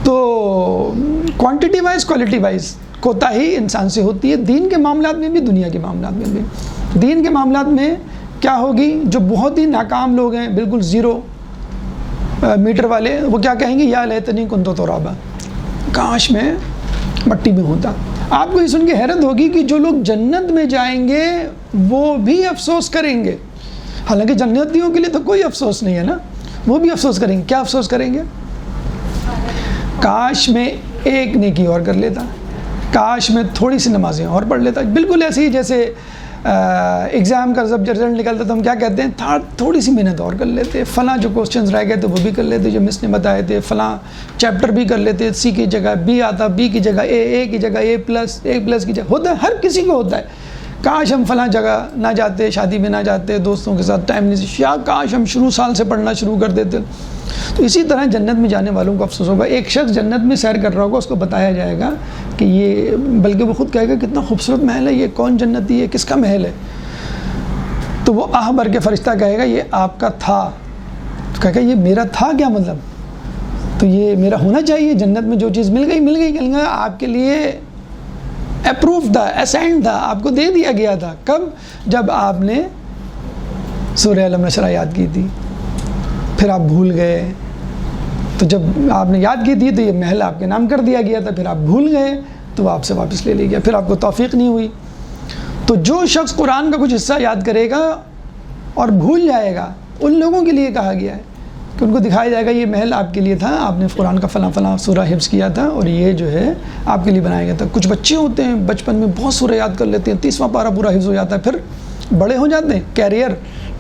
Speaker 1: تو کوانٹٹی وائز کوالٹی وائز کوتاہی انسان سے ہوتی ہے، دین کے معاملات میں بھی، دنیا کے معاملات میں بھی. دین کے معاملات میں کیا ہوگی؟ جو بہت ہی ناکام لوگ ہیں، بالکل 0 میٹر والے، وہ کیا کہیں گے؟ یا لیتنی کنت ترابا، کاش میں مٹی میں ہوتا. آپ کو یہ سن کے حیرت ہوگی کہ جو لوگ جنت میں جائیں گے وہ بھی افسوس کریں گے. حالانکہ جنتیوں کے لیے تو کوئی افسوس نہیں ہے نا، وہ بھی افسوس کریں گے. کیا افسوس کریں گے؟ کاش میں ایک نیکی اور کر لیتا، کاش میں تھوڑی سی نمازیں اور پڑھ لیتا. بالکل ایسے ہی جیسے ایگزام کا جب رزلٹ نکلتا تو ہم کیا کہتے ہیں؟ تھوڑی سی محنت اور کر لیتے، فلاں جو کوسچنز رہ گئے تھے وہ بھی کر لیتے جو مس نے بتائے تھے، فلاں چیپٹر بھی کر لیتے، سی کی جگہ بی آتا، بی کی جگہ اے کی جگہ اے پلس کی جگہ. ہوتا ہے، ہر کسی کو ہوتا ہے. کاش ہم فلاں جگہ نہ جاتے، شادی میں نہ جاتے، دوستوں کے ساتھ ٹائم نہیں، یا کاش ہم شروع سال سے پڑھنا شروع کر دیتے. تو اسی طرح جنت میں جانے والوں کو افسوس ہوگا. ایک شخص جنت میں سیر کر رہا ہوگا، اس کو بتایا جائے گا کہ یہ، بلکہ وہ خود کہے گا کتنا خوبصورت محل ہے، یہ کون جنتی ہے، کس کا محل ہے؟ تو وہ آہ بھر کے فرشتہ کہے گا یہ آپ کا تھا. تو کہے گا یہ میرا تھا کیا مطلب؟ تو یہ میرا ہونا چاہیے. جنت میں جو چیز مل گئی کہے گا آپ کے لیے اپروو تھا، اسائن تھا، آپ کو دے دیا گیا تھا. کب؟ جب آپ نے سورہ علم نشرہ یاد کی تھی، پھر آپ بھول گئے. تو جب آپ نے یاد کی تھی تو یہ محل آپ کے نام کر دیا گیا تھا، پھر آپ بھول گئے تو وہ آپ سے واپس لے لیا گیا، پھر آپ کو توفیق نہیں ہوئی. تو جو شخص قرآن کا کچھ حصہ یاد کرے گا اور بھول جائے گا، ان لوگوں کے لیے کہا گیا ہے کہ ان کو دکھایا جائے گا یہ محل آپ کے لیے تھا، آپ نے قرآن کا فلاں فلاں سورہ حفظ کیا تھا اور یہ جو ہے آپ کے لیے بنایا گیا تھا. کچھ بچے ہوتے ہیں بچپن میں بہت سورہ یاد کر لیتے ہیں، 30واں پارہ پورا حفظ ہو جاتا ہے، پھر بڑے ہو جاتے ہیں، کیریئر،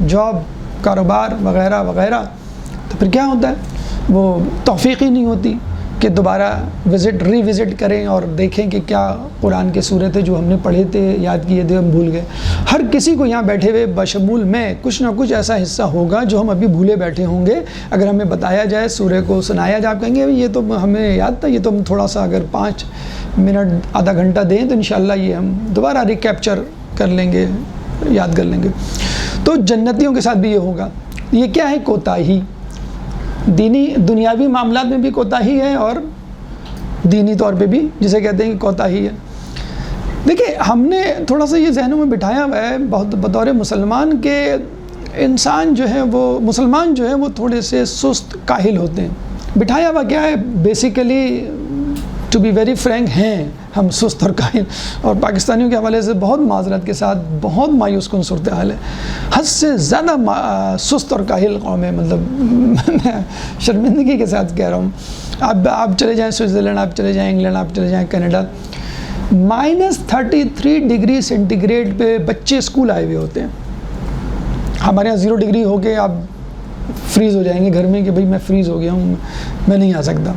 Speaker 1: جاب، کاروبار وغیرہ وغیرہ، تو پھر کیا ہوتا ہے، وہ توفیق ہی نہیں ہوتی کہ دوبارہ ری وزٹ کریں اور دیکھیں کہ کیا قرآن کے سورے تھے جو ہم نے پڑھے تھے، یاد کیے تھے، ہم بھول گئے. ہر کسی کو یہاں بیٹھے ہوئے بشمول میں کچھ نہ کچھ ایسا حصہ ہوگا جو ہم ابھی بھولے بیٹھے ہوں گے. اگر ہمیں بتایا جائے، سورے کو سنایا جائے، آپ کہیں گے یہ تو ہمیں یاد تھا، یہ تو ہم تھوڑا سا اگر 5 منٹ آدھا گھنٹہ دیں تو انشاءاللہ یہ ہم دوبارہ ریکیپچر کر لیں گے، یاد کر لیں گے. تو جنتیوں کے ساتھ بھی یہ ہوگا. یہ کیا ہے؟ کوتاہی. دنیاوی معاملات میں بھی کوتاہی ہے اور دینی طور پہ بھی جسے کہتے ہیں کہ کوتاہی ہے. دیکھیں ہم نے تھوڑا سا یہ ذہنوں میں بٹھایا ہوا ہے بہت بطور مسلمان کہ انسان جو ہے وہ، مسلمان جو ہے وہ تھوڑے سے سست کاہل ہوتے ہیں. بٹھایا ہوا کیا ہے؟ Basically to be very frank ہیں ہم سست اور کاہل، اور پاکستانیوں کے حوالے سے بہت معذرت کے ساتھ بہت مایوس کن صورتحال ہے. حد سے زیادہ سست اور کاہل قوم ہے، مطلب میں شرمندگی کے ساتھ کہہ رہا ہوں. آپ چلے جائیں سوئٹزرلینڈ، آپ چلے جائیں انگلینڈ، آپ چلے جائیں کینیڈا، -33 ڈگری سینٹی گریڈ پہ بچے اسکول آئے ہوئے ہوتے ہیں. ہمارے یہاں 0 ڈگری ہو کے آپ فریز ہو جائیں گے گھر میں کہ بھائی میں فریز ہو گیا ہوں، میں نہیں آ سکتا.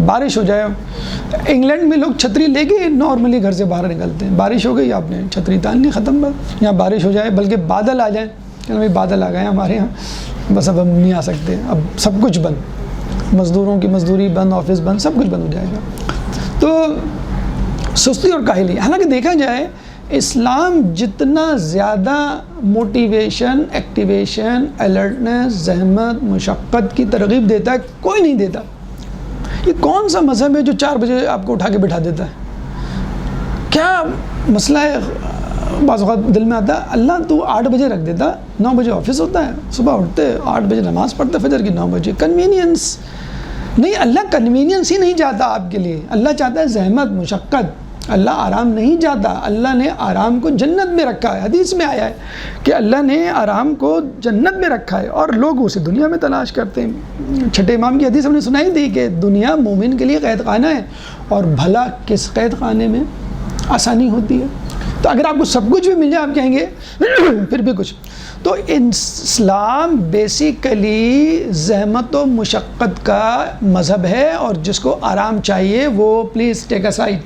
Speaker 1: بارش ہو جائے، انگلینڈ میں لوگ چھتری لے کے نارملی گھر سے باہر نکلتے ہیں. بارش ہو گئی، آپ نے چھتری تان لی، ختم بات. یہاں بارش ہو جائے، بلکہ بادل آ جائیں کہ بھائی بادل آ گئے ہمارے یہاں، بس اب ہم نہیں آ سکتے، اب سب کچھ بند، مزدوروں کی مزدوری بند، آفس بند، سب کچھ بند ہو جائے گا. تو سستی اور کاہلی. حالانکہ دیکھا جائے اسلام جتنا زیادہ موٹیویشن، ایکٹیویشن، الرٹنس، زحمت، مشقت کی ترغیب دیتا ہے، کوئی نہیں دیتا. یہ کون سا مذہب ہے جو 4 بجے آپ کو اٹھا کے بٹھا دیتا ہے؟ کیا مسئلہ ہے؟ بعض اوقات دل میں آتا ہے اللہ تو 8 بجے رکھ دیتا، 9 بجے آفس ہوتا ہے، صبح اٹھتے 8 بجے نماز پڑھتے فجر کی 9 بجے. کنوینئنس نہیں، اللہ کنوینئنس ہی نہیں چاہتا آپ کے لیے. اللہ چاہتا ہے زحمت، مشقت. اللہ آرام نہیں چاہتا. اللہ نے آرام کو جنت میں رکھا ہے. حدیث میں آیا ہے کہ اللہ نے آرام کو جنت میں رکھا ہے اور لوگ اسے دنیا میں تلاش کرتے ہیں. چھٹے امام کی حدیث ہم نے سنائی تھی کہ دنیا مومن کے لیے قید خانہ ہے، اور بھلا کس قید خانے میں آسانی ہوتی ہے. تو اگر آپ کو سب کچھ بھی مل جائے، آپ کہیں گے پھر بھی کچھ. تو اسلام بیسیکلی زحمت و مشقت کا مذہب ہے، اور جس کو آرام چاہیے وہ پلیز ٹیک اے سائڈ،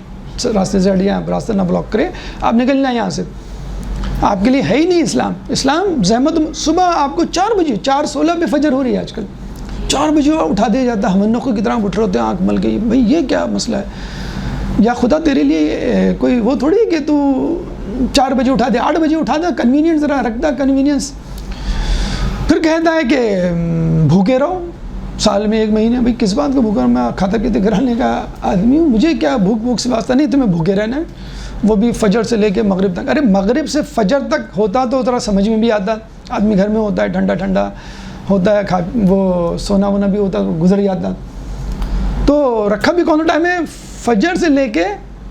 Speaker 1: راستے سے ہٹ جائیں، راستہ نہ بلاک کرے، آپ نکل جائیں یہاں سے. آپ کے لیے ہے ہی نہیں اسلام. اسلام زحمت. صبح آپ کو 4 بجے 4:16 پہ فجر ہو رہی ہے آج کل، 4 بجے اٹھا دیا جاتا ہے. ہمنوں کی طرح اٹھ رہے ہوتے ہیں آنکھ مل کے. بھائی یہ کیا مسئلہ ہے؟ یا خدا تیرے لیے کوئی وہ تھوڑی ہے کہ تو 4 بجے اٹھا دے، 8 بجے اٹھا دے. کنوینئنس ذرا رکھتا کنوینئنس. پھر کہتا ہے کہ بھوکے رہو سال میں 1 مہینے. بھائی کس بات کو بھوکا؟ میں کھاتا پیتے گھرانے کا آدمی ہوں، مجھے کیا بھوک سے واسطہ نہیں. تمہیں بھوکے رہنا ہے، وہ بھی فجر سے لے کے مغرب تک. ارے مغرب سے فجر تک ہوتا تو ذرا سمجھ میں بھی آتا. آدمی گھر میں ہوتا ہے، ٹھنڈا ٹھنڈا ہوتا ہے، وہ سونا وونا بھی ہوتا ہے، گزر جاتا. تو رکھا بھی کون ٹائم ہے؟ فجر سے لے کے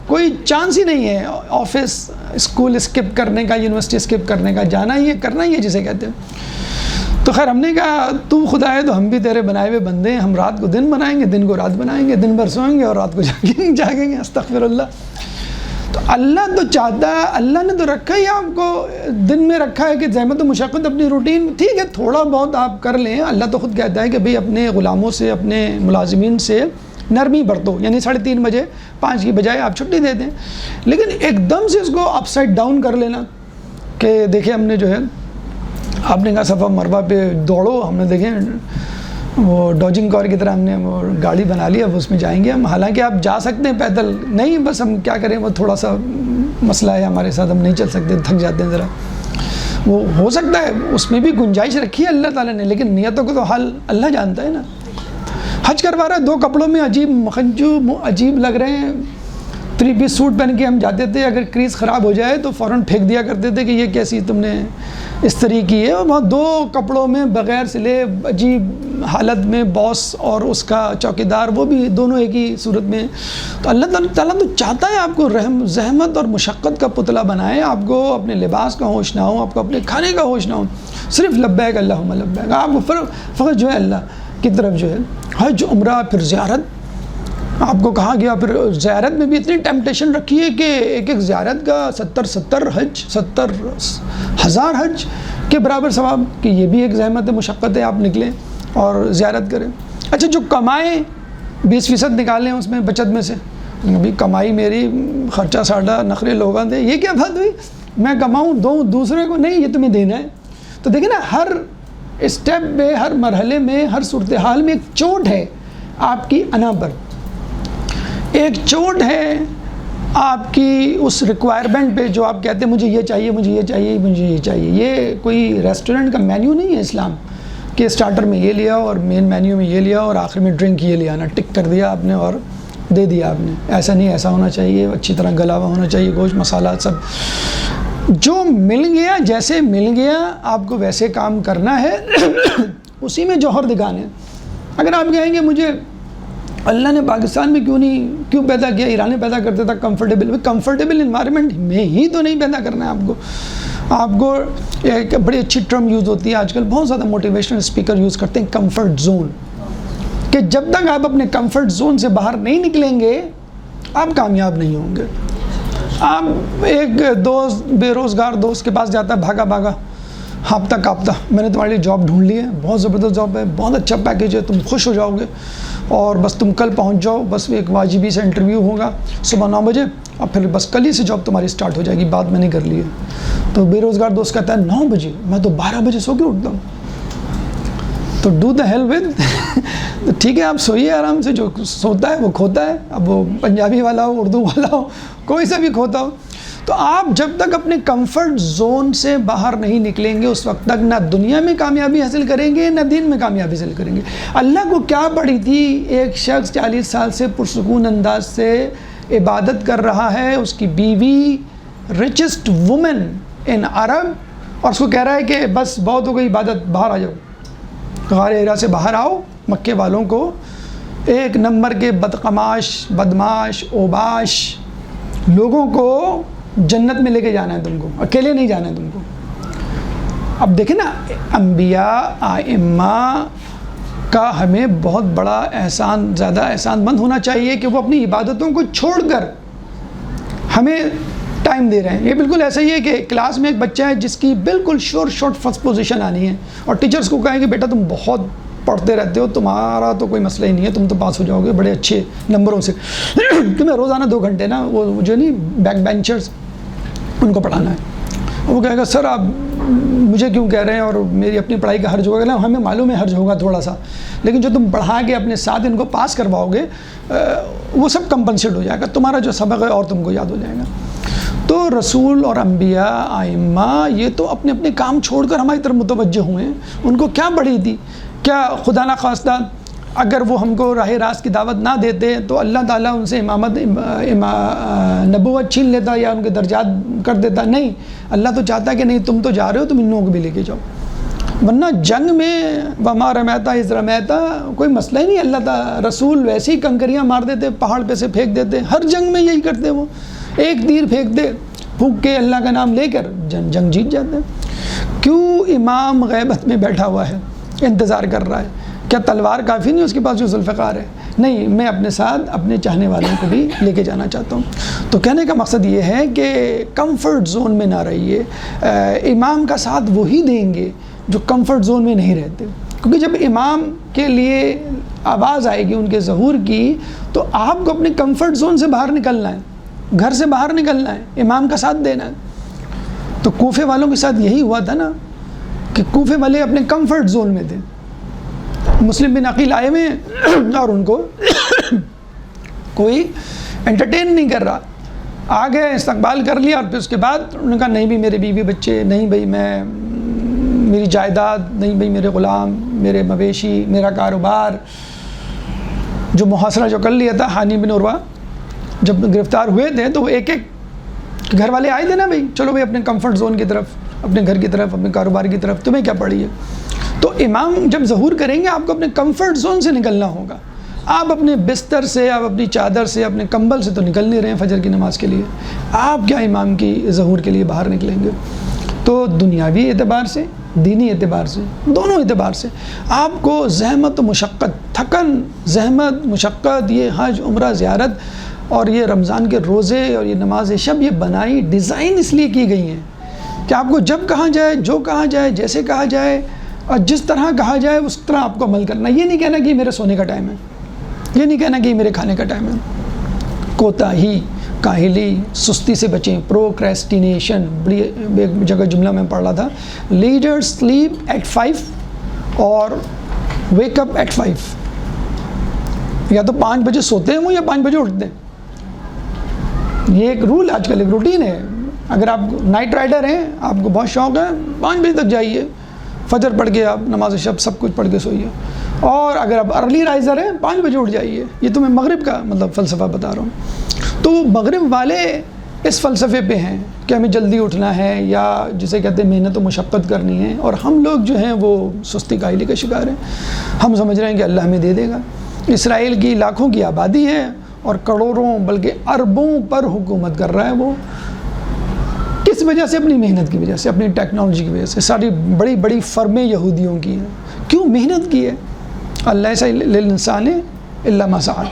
Speaker 1: کوئی چانس ہی نہیں ہے آفس، اسکول اسکپ کرنے کا، یونیورسٹی اسکپ کرنے کا. جانا ہی ہے، کرنا ہی ہے جسے کہتے ہیں. تو خیر ہم نے کہا تو خدا ہے تو ہم بھی تیرے بنائے ہوئے بندے ہیں. ہم رات کو دن بنائیں گے، دن کو رات بنائیں گے، دن بھر سوئیں گے اور رات کو جاگیں گے. استغفر اللہ. تو اللہ تو چاہتا ہے، اللہ نے تو رکھا ہی آپ کو دن میں رکھا ہے کہ زحمت و مشقت اپنی روٹین. ٹھیک ہے تھوڑا بہت آپ کر لیں. اللہ تو خود کہتا ہے کہ بھئی اپنے غلاموں سے، اپنے ملازمین سے نرمی برتو، یعنی 3:30 بجے 5 کی بجائے آپ چھٹی دے دیں. لیکن ایک دم سے اس کو اپ سائڈ ڈاؤن کر لینا کہ دیکھیں ہم نے جو ہے آپ نے کہا صفا مروہ پہ دوڑو، ہم نے دیکھیں وہ ڈوجنگ کور کی طرح ہم نے وہ گاڑی بنا لی، اب اس میں جائیں گے ہم. حالانکہ آپ جا سکتے ہیں پیدل، نہیں بس ہم کیا کریں، وہ تھوڑا سا مسئلہ ہے ہمارے ساتھ، ہم نہیں چل سکتے، تھک جاتے ہیں ذرا. وہ ہو سکتا ہے اس میں بھی گنجائش رکھی ہے اللہ تعالیٰ نے، لیکن نیتوں کو تو حال اللہ جانتا ہے نا. حج کروا رہا ہے 2 کپڑوں میں عجیب مخنجو عجیب لگ رہے ہیں، 3 پیس سوٹ پہن کے ہم جاتے تھے، اگر کریز خراب ہو جائے تو فوراً پھینک دیا کرتے تھے کہ یہ کیسی تم نے اس طرح کی ہے. اور وہاں 2 کپڑوں میں بغیر سلے عجیب حالت میں باس اور اس کا چوکیدار، وہ بھی دونوں ایک ہی صورت میں. تو اللہ تعالیٰ تو چاہتا ہے آپ کو زحمت اور مشقت کا پتلا بنائے، آپ کو اپنے لباس کا ہوش نہ ہو، آپ کو اپنے کھانے کا ہوش نہ ہو، صرف لبیک اللہم لبیک، آپ کو فقط جو ہے اللہ کی طرف جو ہے حج عمرہ پھر زیارت. آپ کو کہا گیا پھر زیارت میں بھی اتنی ٹیمپٹیشن رکھی ہے کہ ایک زیارت کا 70 حج 70,000 حج کے برابر ثواب، کہ یہ بھی ایک زحمت ہے، مشقت ہے، آپ نکلیں اور زیارت کریں. اچھا جو کمائیں 20% نکالیں اس میں بچت میں سے، ابھی کمائی میری خرچہ ساڑھا نخرے لوگاں دے، یہ کیا بات ہوئی، میں کماؤں دوں دوسرے کو، نہیں یہ تمہیں دینا ہے. تو دیکھیں نا ہر اسٹیپ میں، ہر مرحلے میں، ہر صورتحال میں ایک چوٹ ہے آپ کی انا پر، ایک چوٹ ہے آپ کی اس ریکوائرمنٹ پہ جو آپ کہتے ہیں مجھے یہ چاہیے، مجھے یہ چاہیے، مجھے یہ چاہیے. یہ کوئی ریسٹورنٹ کا مینیو نہیں ہے اسلام کہ اسٹارٹر میں یہ لیا اور مین مینیو میں یہ لیا اور آخر میں ڈرنک یہ لیا نا، ٹک کر دیا آپ نے اور دے دیا آپ نے. ایسا نہیں، ایسا ہونا چاہیے، اچھی طرح گلا ہوا ہونا چاہیے، گوشت مسالہ سب جو مل گیا، جیسے مل گیا آپ کو ویسے کام کرنا ہے اسی میں جوہر دکھانے. اگر آپ کہیں گے مجھے اللہ نے پاکستان میں کیوں پیدا کیا، ایران میں پیدا کرتا تھا کمفرٹیبل انوائرمنٹ میں ہی تو نہیں پیدا کرنا ہے آپ کو ایک بڑی اچھی ٹرم یوز ہوتی ہے آج کل، بہت زیادہ موٹیویشنل اسپیکر یوز کرتے ہیں، کمفرٹ زون، کہ جب تک آپ اپنے کمفرٹ زون سے باہر نہیں نکلیں گے آپ کامیاب نہیں ہوں گے. آپ ایک دوست بے روزگار دوست کے پاس جاتا ہے بھاگا ہاپتا کاپتا، میں نے تمہارے لیے جاب ڈھونڈ لی ہے، بہت زبردست جاب ہے، بہت اچھا پیکیج ہے، تم خوش ہو جاؤ گے، اور بس تم کل پہنچ جاؤ، بس ایک واجبی سے انٹرویو ہوگا صبح 9 بجے، اور پھر بس کل ہی سے جاب تمہاری سٹارٹ ہو جائے گی، بات میں نے کر لی ہے. تو بے روزگار دوست کہتا ہے 9 بجے، میں تو 12 بجے سو کے اٹھتا ہوں. تو ڈو دا ہیل ود تو ٹھیک ہے آپ سوئیے آرام سے، جو سوتا ہے وہ کھوتا ہے، اب وہ پنجابی والا ہو، اردو والا ہو، کوئی سا بھی کھوتا ہو. تو آپ جب تک اپنے کمفرٹ زون سے باہر نہیں نکلیں گے اس وقت تک نہ دنیا میں کامیابی حاصل کریں گے نہ دین میں کامیابی حاصل کریں گے. اللہ کو کیا پڑی تھی، ایک شخص 40 سال سے پرسکون انداز سے عبادت کر رہا ہے، اس کی بیوی ریچسٹ وومن ان عرب، اور اس کو کہہ رہا ہے کہ بس بہت ہو گئی عبادت، باہر آ جاؤ، غار ہرا سے باہر آؤ. مکے والوں کو ایک نمبر کے بدقماش بدماش اوباش لوگوں کو جنت میں لے کے جانا ہے، تم کو اکیلے نہیں جانا ہے تم کو. اب دیکھیں نا انبیاء ائمہ کا ہمیں بہت بڑا احسان، زیادہ احسان مند ہونا چاہیے کہ وہ اپنی عبادتوں کو چھوڑ کر ہمیں ٹائم دے رہے ہیں. یہ بالکل ایسا ہی ہے کہ کلاس میں ایک بچہ ہے جس کی بالکل شارٹ فرسٹ پوزیشن آنی ہے، اور ٹیچرز کو کہیں کہ بیٹا تم بہت پڑھتے رہتے ہو، تمہارا تو کوئی مسئلہ ہی نہیں ہے، تم تو پاس ہو جاؤ گے بڑے اچھے نمبروں سے، تمہیں روزانہ 2 گھنٹے نا وہ جو نہیں بیک بینچرز ان کو پڑھانا ہے. وہ کہے گا سر آپ مجھے کیوں کہہ رہے ہیں، اور میری اپنی پڑھائی کا حرج ہوگا. ہمیں معلوم ہے حرج ہوگا تھوڑا سا، لیکن جو تم پڑھا کے اپنے ساتھ ان کو پاس کرواؤ گے وہ سب کمپنسیٹ ہو جائے گا، تمہارا جو سبق ہے اور تم کو یاد ہو جائے گا. تو رسول اور انبیاء ائمہ یہ تو اپنے اپنے کام چھوڑ کر ہماری طرف متوجہ ہوئے ہیں. ان کو کیا پڑی تھی، کیا خدا نخواستہ اگر وہ ہم کو راہ راست کی دعوت نہ دیتے تو اللہ تعالیٰ ان سے امامت نبوت چھین لیتا یا ان کے درجات کر دیتا؟ نہیں، اللہ تو چاہتا ہے کہ نہیں تم تو جا رہے ہو، تم ان لوگوں کو بھی لے کے جاؤ. ورنہ جنگ میں وما رمیتا اذ رمیتا کوئی مسئلہ ہی نہیں. اللہ تعالیٰ رسول ویسے ہی کنکریاں مار دیتے، پہاڑ پہ سے پھینک دیتے، ہر جنگ میں یہی کرتے. وہ ایک تیر پھینکتے پھونک کے اللہ کا نام لے کر جنگ جیت جاتے. کیوں امام غیبت میں بیٹھا ہوا ہے، انتظار کر رہا ہے؟ کیا تلوار کافی نہیں اس کے پاس جو ذوالفقار ہے؟ نہیں، میں اپنے ساتھ اپنے چاہنے والوں کو بھی لے کے جانا چاہتا ہوں. تو کہنے کا مقصد یہ ہے کہ کمفرٹ زون میں نہ رہیے. امام کا ساتھ وہی دیں گے جو کمفرٹ زون میں نہیں رہتے، کیونکہ جب امام کے لیے آواز آئے گی ان کے ظہور کی تو آپ کو اپنے کمفرٹ زون سے باہر نکلنا ہے، گھر سے باہر نکلنا ہے، امام کا ساتھ دینا ہے. تو کوفے والوں کے ساتھ یہی ہوا تھا نا کہ کوفے والے اپنے کمفرٹ زون میں تھے. مسلم بن عقیل آئے ہوئے اور ان کو کوئی انٹرٹین نہیں کر رہا. آ گئے, استقبال کر لیا, اور پھر اس کے بعد انہوں نے کہا نہیں بھی میرے بیوی بچے, نہیں بھائی میں میری جائیداد, نہیں بھائی میرے غلام, میرے مویشی, میرا کاروبار. جو محاصرہ جو کر لیا تھا ہانی بن عروہ جب گرفتار ہوئے تھے تو وہ ایک ایک گھر والے آئے تھے نا, بھائی چلو بھائی اپنے کمفرٹ زون کی طرف, اپنے گھر کی طرف, اپنے کاروبار کی طرف, تمہیں کیا پڑی ہے. تو امام جب ظہور کریں گے آپ کو اپنے کمفرٹ زون سے نکلنا ہوگا. آپ اپنے بستر سے, آپ اپنی چادر سے, اپنے کمبل سے تو نکل نہیں رہے ہیں فجر کی نماز کے لیے, آپ کیا امام کی ظہور کے لیے باہر نکلیں گے. تو دنیاوی اعتبار سے, دینی اعتبار سے, دونوں اعتبار سے آپ کو زحمت و مشقت, تھکن, زحمت, مشقت, یہ حج عمرہ زیارت اور یہ رمضان کے روزے اور یہ نماز شب, یہ بنائی ڈیزائن اس لیے کی گئی ہیں کہ آپ کو جب کہا جائے, جو کہا جائے, جیسے کہا جائے اور جس طرح کہا جائے اس طرح آپ کو عمل کرنا. یہ نہیں کہنا کہ یہ میرے سونے کا ٹائم ہے, یہ نہیں کہنا کہ یہ میرے کھانے کا ٹائم ہے. کوتاہی, کاہلی, سستی سے بچیں. پروکریسٹینیشن, بڑی ایک جگہ جملہ میں پڑھ رہا تھا, لیڈرز سلیپ ایٹ 5 اور ویک اپ ایٹ 5. یا تو 5 بجے سوتے ہیں وہ یا 5 بجے اٹھتے ہیں. یہ ایک رول آج کل, ایک روٹین ہے. اگر آپ نائٹ رائڈر ہیں, آپ کو بہت شوق ہے, 5 بجے تک جائیے, فجر پڑھ کے آپ نماز شب سب کچھ پڑھ کے سوئیے. اور اگر آپ ارلی رائزر ہیں 5 بجے اٹھ جائیے. یہ تو میں مغرب کا مطلب فلسفہ بتا رہا ہوں. تو مغرب والے اس فلسفے پہ ہیں کہ ہمیں جلدی اٹھنا ہے, یا جسے کہتے ہیں محنت و مشقت کرنی ہے, اور ہم لوگ جو ہیں وہ سستی کاہلی کا شکار ہیں. ہم سمجھ رہے ہیں کہ اللہ ہمیں دے دے گا. اسرائیل کی لاکھوں کی آبادی ہے اور کروڑوں بلکہ اربوں پر حکومت کر رہا ہے. وہ کس وجہ سے؟ اپنی محنت کی وجہ سے, اپنی ٹیکنالوجی کی وجہ سے. ساری بڑی بڑی فرمیں یہودیوں کی ہیں. کیوں محنت کی ہے؟ اللہ سے للانسان الا ما سعى,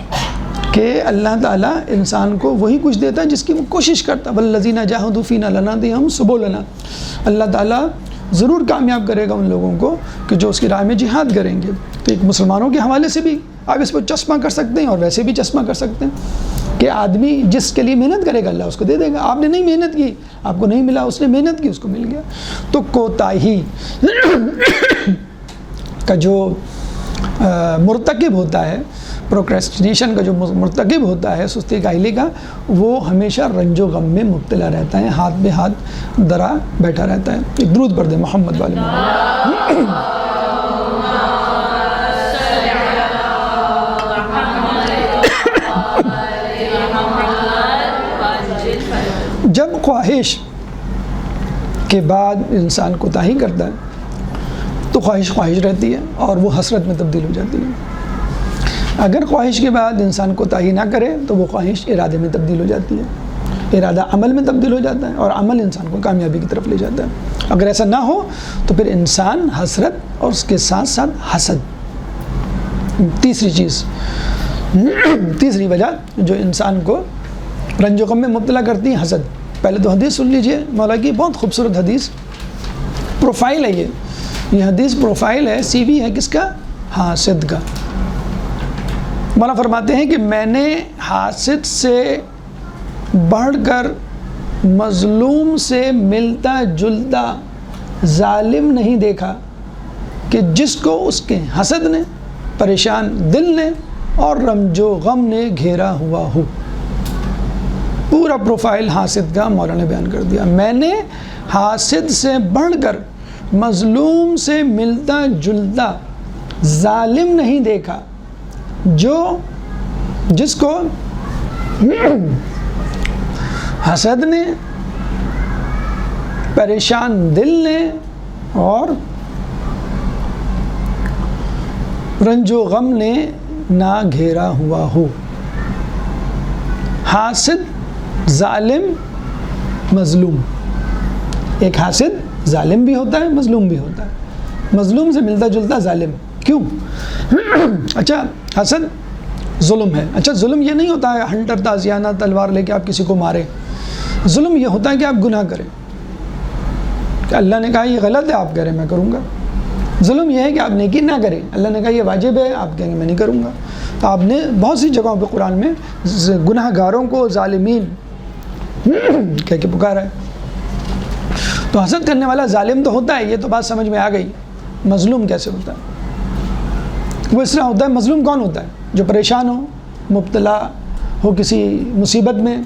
Speaker 1: کہ اللہ تعالیٰ انسان کو وہی کچھ دیتا ہے جس کی وہ کوشش کرتا ہے. والذین جاہدوا فینا لنہدیہم سبلنا. اللہ تعالیٰ ضرور کامیاب کرے گا ان لوگوں کو کہ جو اس کی راہ میں جہاد کریں گے. تو ایک مسلمانوں کے حوالے سے بھی آپ اس پر چشمہ کر سکتے ہیں اور ویسے بھی چشمہ کر سکتے ہیں کہ آدمی جس کے لیے محنت کرے گا اللہ اس کو دے دے گا. آپ نے نہیں محنت کی, آپ کو نہیں ملا, اس نے محنت کی, اس کو مل گیا. تو کوتاہی کا جو مرتکب ہوتا ہے, پروکریسٹینیشن کا جو مرتکب ہوتا ہے, سستی کاہلی کا, وہ ہمیشہ رنج و غم میں مبتلا رہتا ہے, ہاتھ بے ہاتھ درا بیٹھا رہتا ہے. ایک درود پڑھ دیں محمد والے محمد. جب خواہش کے بعد انسان کوتاہی کرتا ہے تو خواہش رہتی ہے اور وہ حسرت میں تبدیل ہو جاتی ہے. اگر خواہش کے بعد انسان کوتاہی نہ کرے تو وہ خواہش ارادے میں تبدیل ہو جاتی ہے, ارادہ عمل میں تبدیل ہو جاتا ہے, اور عمل انسان کو کامیابی کی طرف لے جاتا ہے. اگر ایسا نہ ہو تو پھر انسان حسرت اور اس کے ساتھ ساتھ حسد. تیسری چیز, تیسری وجہ جو انسان کو رنج و غم میں مبتلا کرتی ہے, حسد. پہلے تو حدیث سن لیجئے, مولا کی بہت خوبصورت حدیث, پروفائل ہے یہ حدیث پروفائل ہے, سی وی ہے کس کا؟ حاسد کا. مولا فرماتے ہیں کہ میں نے حاسد سے بڑھ کر مظلوم سے ملتا جلتا ظالم نہیں دیکھا کہ جس کو اس کے حسد نے, پریشان دل نے اور رنج و غم نے گھیرا ہوا ہو. پورا پروفائل حاسد کا مولانا نے بیان کر دیا. میں نے حاسد سے بڑھ کر مظلوم سے ملتا جلتا ظالم نہیں دیکھا جس کو حسد نے, پریشان دل نے اور رنج و غم نے نہ گھیرا ہوا ہو. حاسد, ظالم, مظلوم. ایک حاسد ظالم بھی ہوتا ہے, مظلوم بھی ہوتا ہے. مظلوم سے ملتا جلتا ظالم. کیوں؟ اچھا حسد ظلم ہے. اچھا ظلم یہ نہیں ہوتا ہے ہنٹر تازیانہ تلوار لے کے آپ کسی کو مارے. ظلم یہ ہوتا ہے کہ آپ گناہ کریں, کہ اللہ نے کہا یہ غلط ہے, آپ کہہ رہے ہیں میں کروں گا. ظلم یہ ہے کہ آپ نیکی نہ کریں, اللہ نے کہا یہ واجب ہے, آپ کہیں گے میں نہیں کروں گا. تو آپ نے بہت سی جگہوں پہ قرآن میں گناہ گاروں کو ظالمین کہہ کے پکارا ہے. تو حسد کرنے والا ظالم تو ہوتا ہے، یہ تو بات سمجھ میں آ گئی. مظلوم کیسے ہوتا ہے؟ وہ اس طرح ہوتا ہے. مظلوم کون ہوتا ہے؟ جو پریشان ہو، مبتلا ہو کسی مصیبت میں،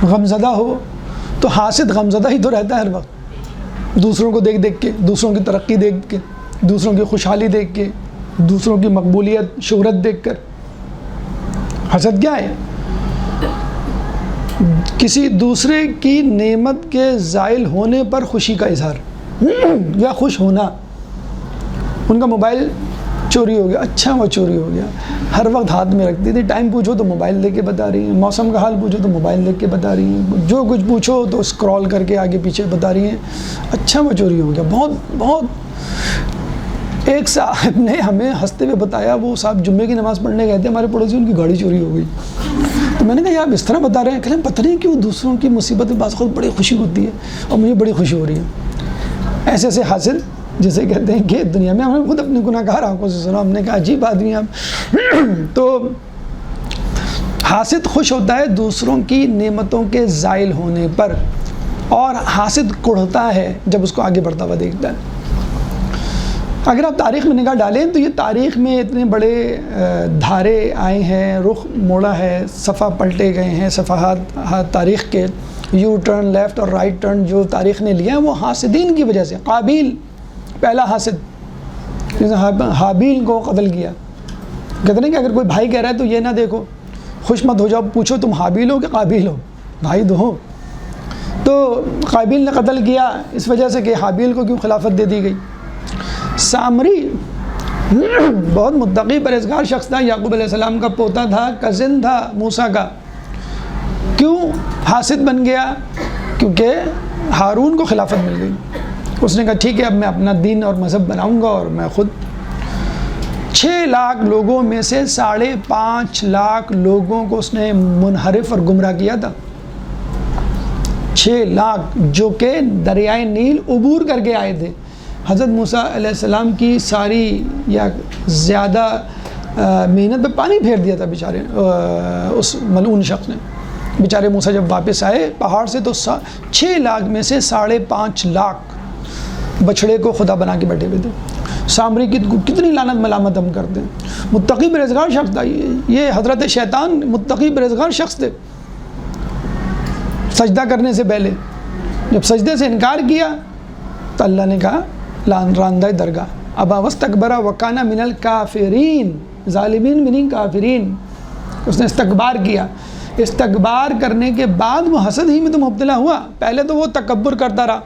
Speaker 1: غمزدہ ہو. تو حاسد غمزدہ ہی تو رہتا ہے ہر وقت، دوسروں کو دیکھ دیکھ کے، دوسروں کی ترقی دیکھ کے، دوسروں کی خوشحالی دیکھ کے، دوسروں کی مقبولیت شہرت دیکھ کر. حسد کیا ہے؟ کسی دوسرے کی نعمت کے زائل ہونے پر خوشی کا اظہار یا خوش ہونا. ان کا موبائل چوری ہو گیا، اچھا وہ چوری ہو گیا، ہر وقت ہاتھ میں رکھتی تھی، ٹائم پوچھو تو موبائل دیکھ کے بتا رہی ہیں، موسم کا حال پوچھو تو موبائل دیکھ کے بتا رہی ہیں، جو کچھ پوچھو تو اسکرول کر کے آگے پیچھے بتا رہی ہیں. اچھا وہ چوری ہو گیا. بہت ایک صاحب نے ہمیں ہنستے ہوئے بتایا، وہ صاحب جمعے کی نماز پڑھنے گئے تھے، ہمارے پڑوسی، ان کی گاڑی چوری ہو گئی. تو میں نے کہا آپ اس طرح بتا رہے ہیں؟ کہ پتہ نہیں کیوں دوسروں کی مصیبت میں بعض خود بڑی خوشی ہوتی ہے اور مجھے بڑی خوشی ہو رہی ہے. ایسے ایسے حاصل جسے کہتے ہیں کہ دنیا میں ہم نے خود اپنے گناہ گار آنکھوں سے سنا. ہم نے کہا عجیب آدمی آپ. تو حاسد خوش ہوتا ہے دوسروں کی نعمتوں کے زائل ہونے پر، اور حاسد کڑھتا ہے جب اس کو آگے بڑھتا ہوا دیکھتا ہے. اگر آپ تاریخ میں نگاہ ڈالیں تو یہ تاریخ میں اتنے بڑے دھارے آئے ہیں، رخ موڑا ہے، صفحہ پلٹے گئے ہیں صفحات تاریخ کے. یو ٹرن، لیفٹ اور رائٹ ٹرن جو تاریخ نے لیا ہے وہ حاسدین کی وجہ سے. قابیل پہلا حاسد، حابیل کو قتل کیا. کہتے ہیں کہ اگر کوئی بھائی کہہ رہا ہے تو یہ نہ دیکھو، خوش مت ہو جاؤ، پوچھو تم حابیل ہو کہ قابیل ہو، بھائی تو ہو. تو قابیل نے قتل کیا اس وجہ سے کہ حابیل کو کیوں خلافت دے دی گئی. سامری بہت متقی پرہیزگار شخص تھا، یعقوب علیہ السلام کا پوتا تھا، کزن تھا موسیٰ کا. کیوں حاسد بن گیا؟ کیونکہ ہارون کو خلافت مل گئی. اس نے کہا ٹھیک ہے اب میں اپنا دین اور مذہب بناؤں گا، اور میں خود 6 لاکھ لوگوں میں سے 5.5 لاکھ لوگوں کو اس نے منحرف اور گمراہ کیا تھا. 6 لاکھ جو کہ دریائے نیل عبور کر کے آئے تھے. حضرت موسیٰ علیہ السلام کی ساری یا زیادہ محنت پہ پانی پھیر دیا تھا بیچارے اس ملعون شخص نے. بیچارے موسیٰ جب واپس آئے پہاڑ سے تو 6 لاکھ میں سے 5.5 لاکھ بچڑے کو خدا بنا کے بیٹھے ہوئے تھے. سامری کی کتنی لعنت ملامت ہم کرتے ہیں. متقی پرہیزگار شخص تھا یہ حضرت شیطان متقی پرہیزگار شخص تھے. سجدہ کرنے سے پہلے جب سجدے سے انکار کیا تو اللہ نے کہا راندہ درگاہ ابا واستکبر وکانا من الکافرین، ظالمین منی کافرین. اس نے استکبار کیا. استکبار کرنے کے بعد وہ حسد ہی میں تو مبتلا ہوا. پہلے تو وہ تکبر کرتا رہا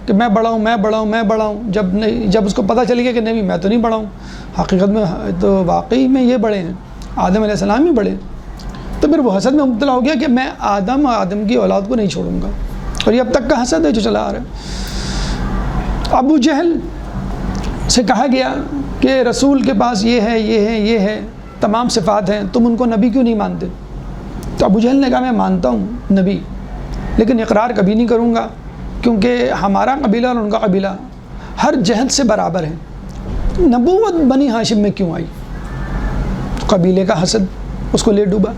Speaker 1: کہ میں بڑا ہوں، میں بڑا ہوں، میں بڑا ہوں. جب اس کو پتہ چل گیا کہ نہیں میں تو نہیں بڑا ہوں، حقیقت میں تو واقعی میں یہ بڑے ہیں، آدم علیہ السلام ہی بڑے، تو پھر وہ حسد میں مبتلا ہو گیا کہ میں آدم کی اولاد کو نہیں چھوڑوں گا. اور یہ اب تک کا حسد ہے جو چلا آ رہا ہے. ابو جہل سے کہا گیا کہ رسول کے پاس یہ ہے، یہ ہے، یہ ہے، تمام صفات ہیں، تم ان کو نبی کیوں نہیں مانتے؟ تو ابو جہل نے کہا میں مانتا ہوں نبی، لیکن اقرار کبھی نہیں کروں گا، کیونکہ ہمارا قبیلہ اور ان کا قبیلہ ہر جہت سے برابر ہے. نبوت بنی ہاشم میں کیوں آئی؟ قبیلے کا حسد اس کو لے ڈوبا.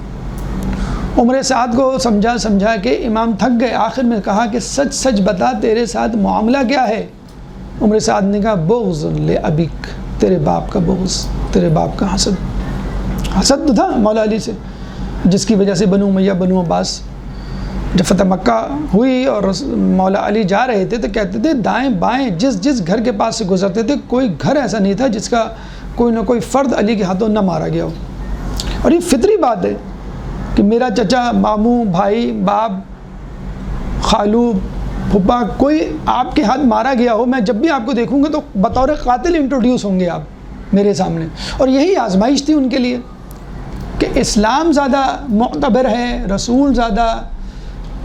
Speaker 1: عمر سعد کو سمجھا کہ امام تھک گئے، آخر میں کہا کہ سچ سچ بتا تیرے ساتھ معاملہ کیا ہے؟ عمر سعد نے کہا بغض لابیک، تیرے باپ کا بغض، تیرے باپ کا حسد. حسد تو تھا مولا علی سے، جس کی وجہ سے بنو امیہ بنو عباس جب فتح مکہ ہوئی اور مولا علی جا رہے تھے تو کہتے تھے دائیں بائیں جس گھر کے پاس سے گزرتے تھے کوئی گھر ایسا نہیں تھا جس کا کوئی نہ کوئی فرد علی کے ہاتھوں نہ مارا گیا ہو. اور یہ فطری بات ہے کہ میرا چچا، ماموں، بھائی، باپ، خالو، پھپھا کوئی آپ کے ہاتھ مارا گیا ہو، میں جب بھی آپ کو دیکھوں گا تو بطور قاتل انٹروڈیوس ہوں گے آپ میرے سامنے. اور یہی آزمائش تھی ان کے لیے کہ اسلام زیادہ معتبر ہے، رسول زیادہ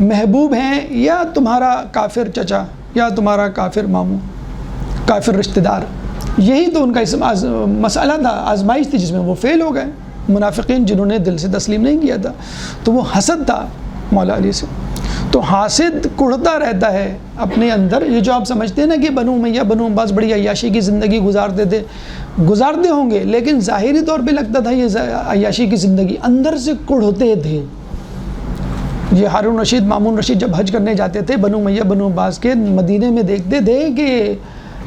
Speaker 1: محبوب ہیں، یا تمہارا کافر چچا، یا تمہارا کافر ماموں، کافر رشتہ دار. یہی تو ان کا مسئلہ تھا، آزمائش تھی جس میں وہ فیل ہو گئے. منافقین جنہوں نے دل سے تسلیم نہیں کیا تھا، تو وہ حسد تھا مولا علی سے. تو حاسد کڑھتا رہتا ہے اپنے اندر. یہ جو آپ سمجھتے ہیں نا کہ بنو امیہ بنو عباس بڑی عیاشی کی زندگی گزارتے ہوں گے، لیکن ظاہری طور پہ لگتا تھا یہ عیاشی کی زندگی، اندر سے کڑھتے تھے. یہ ہارون رشید مامون رشید جب حج کرنے جاتے تھے بنو امیہ بنو عباس کے مدینے میں دیکھتے تھے کہ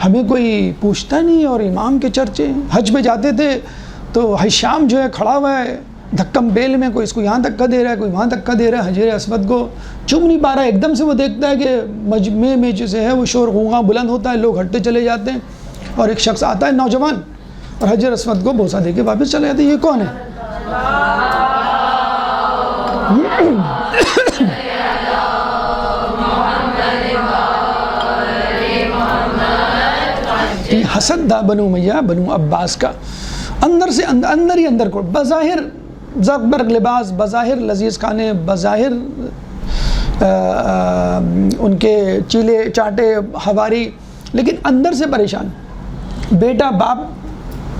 Speaker 1: ہمیں کوئی پوچھتا نہیں اور امام کے چرچے. حج پہ جاتے تھے تو ہشام جو ہے کھڑا ہوا ہے دھکم بیل میں, کوئی اس کو یہاں دھکا دے رہا ہے کوئی وہاں دھکا دے رہا ہے, حجر اسود کو چوم نہیں پا رہا ہے. ایک دم سے وہ دیکھتا ہے کہ مجمع میں جسے ہے وہ شور غوغا بلند ہوتا ہے, لوگ ہٹتے چلے جاتے ہیں, اور ایک شخص آتا ہے نوجوان اور حجر اسود کو بوسہ دے کے واپس چلے جاتے ہیں. یہ کون ہے؟ یہ حسد تھا بنو امیہ بنو عباس کا, اندر سے اندر ہی اندر کو, بظاہر زرق برق لباس, بظاہر لذیذ کھانے, بظاہر ان کے چیلے چاٹے ہواری, لیکن اندر سے پریشان. بیٹا باپ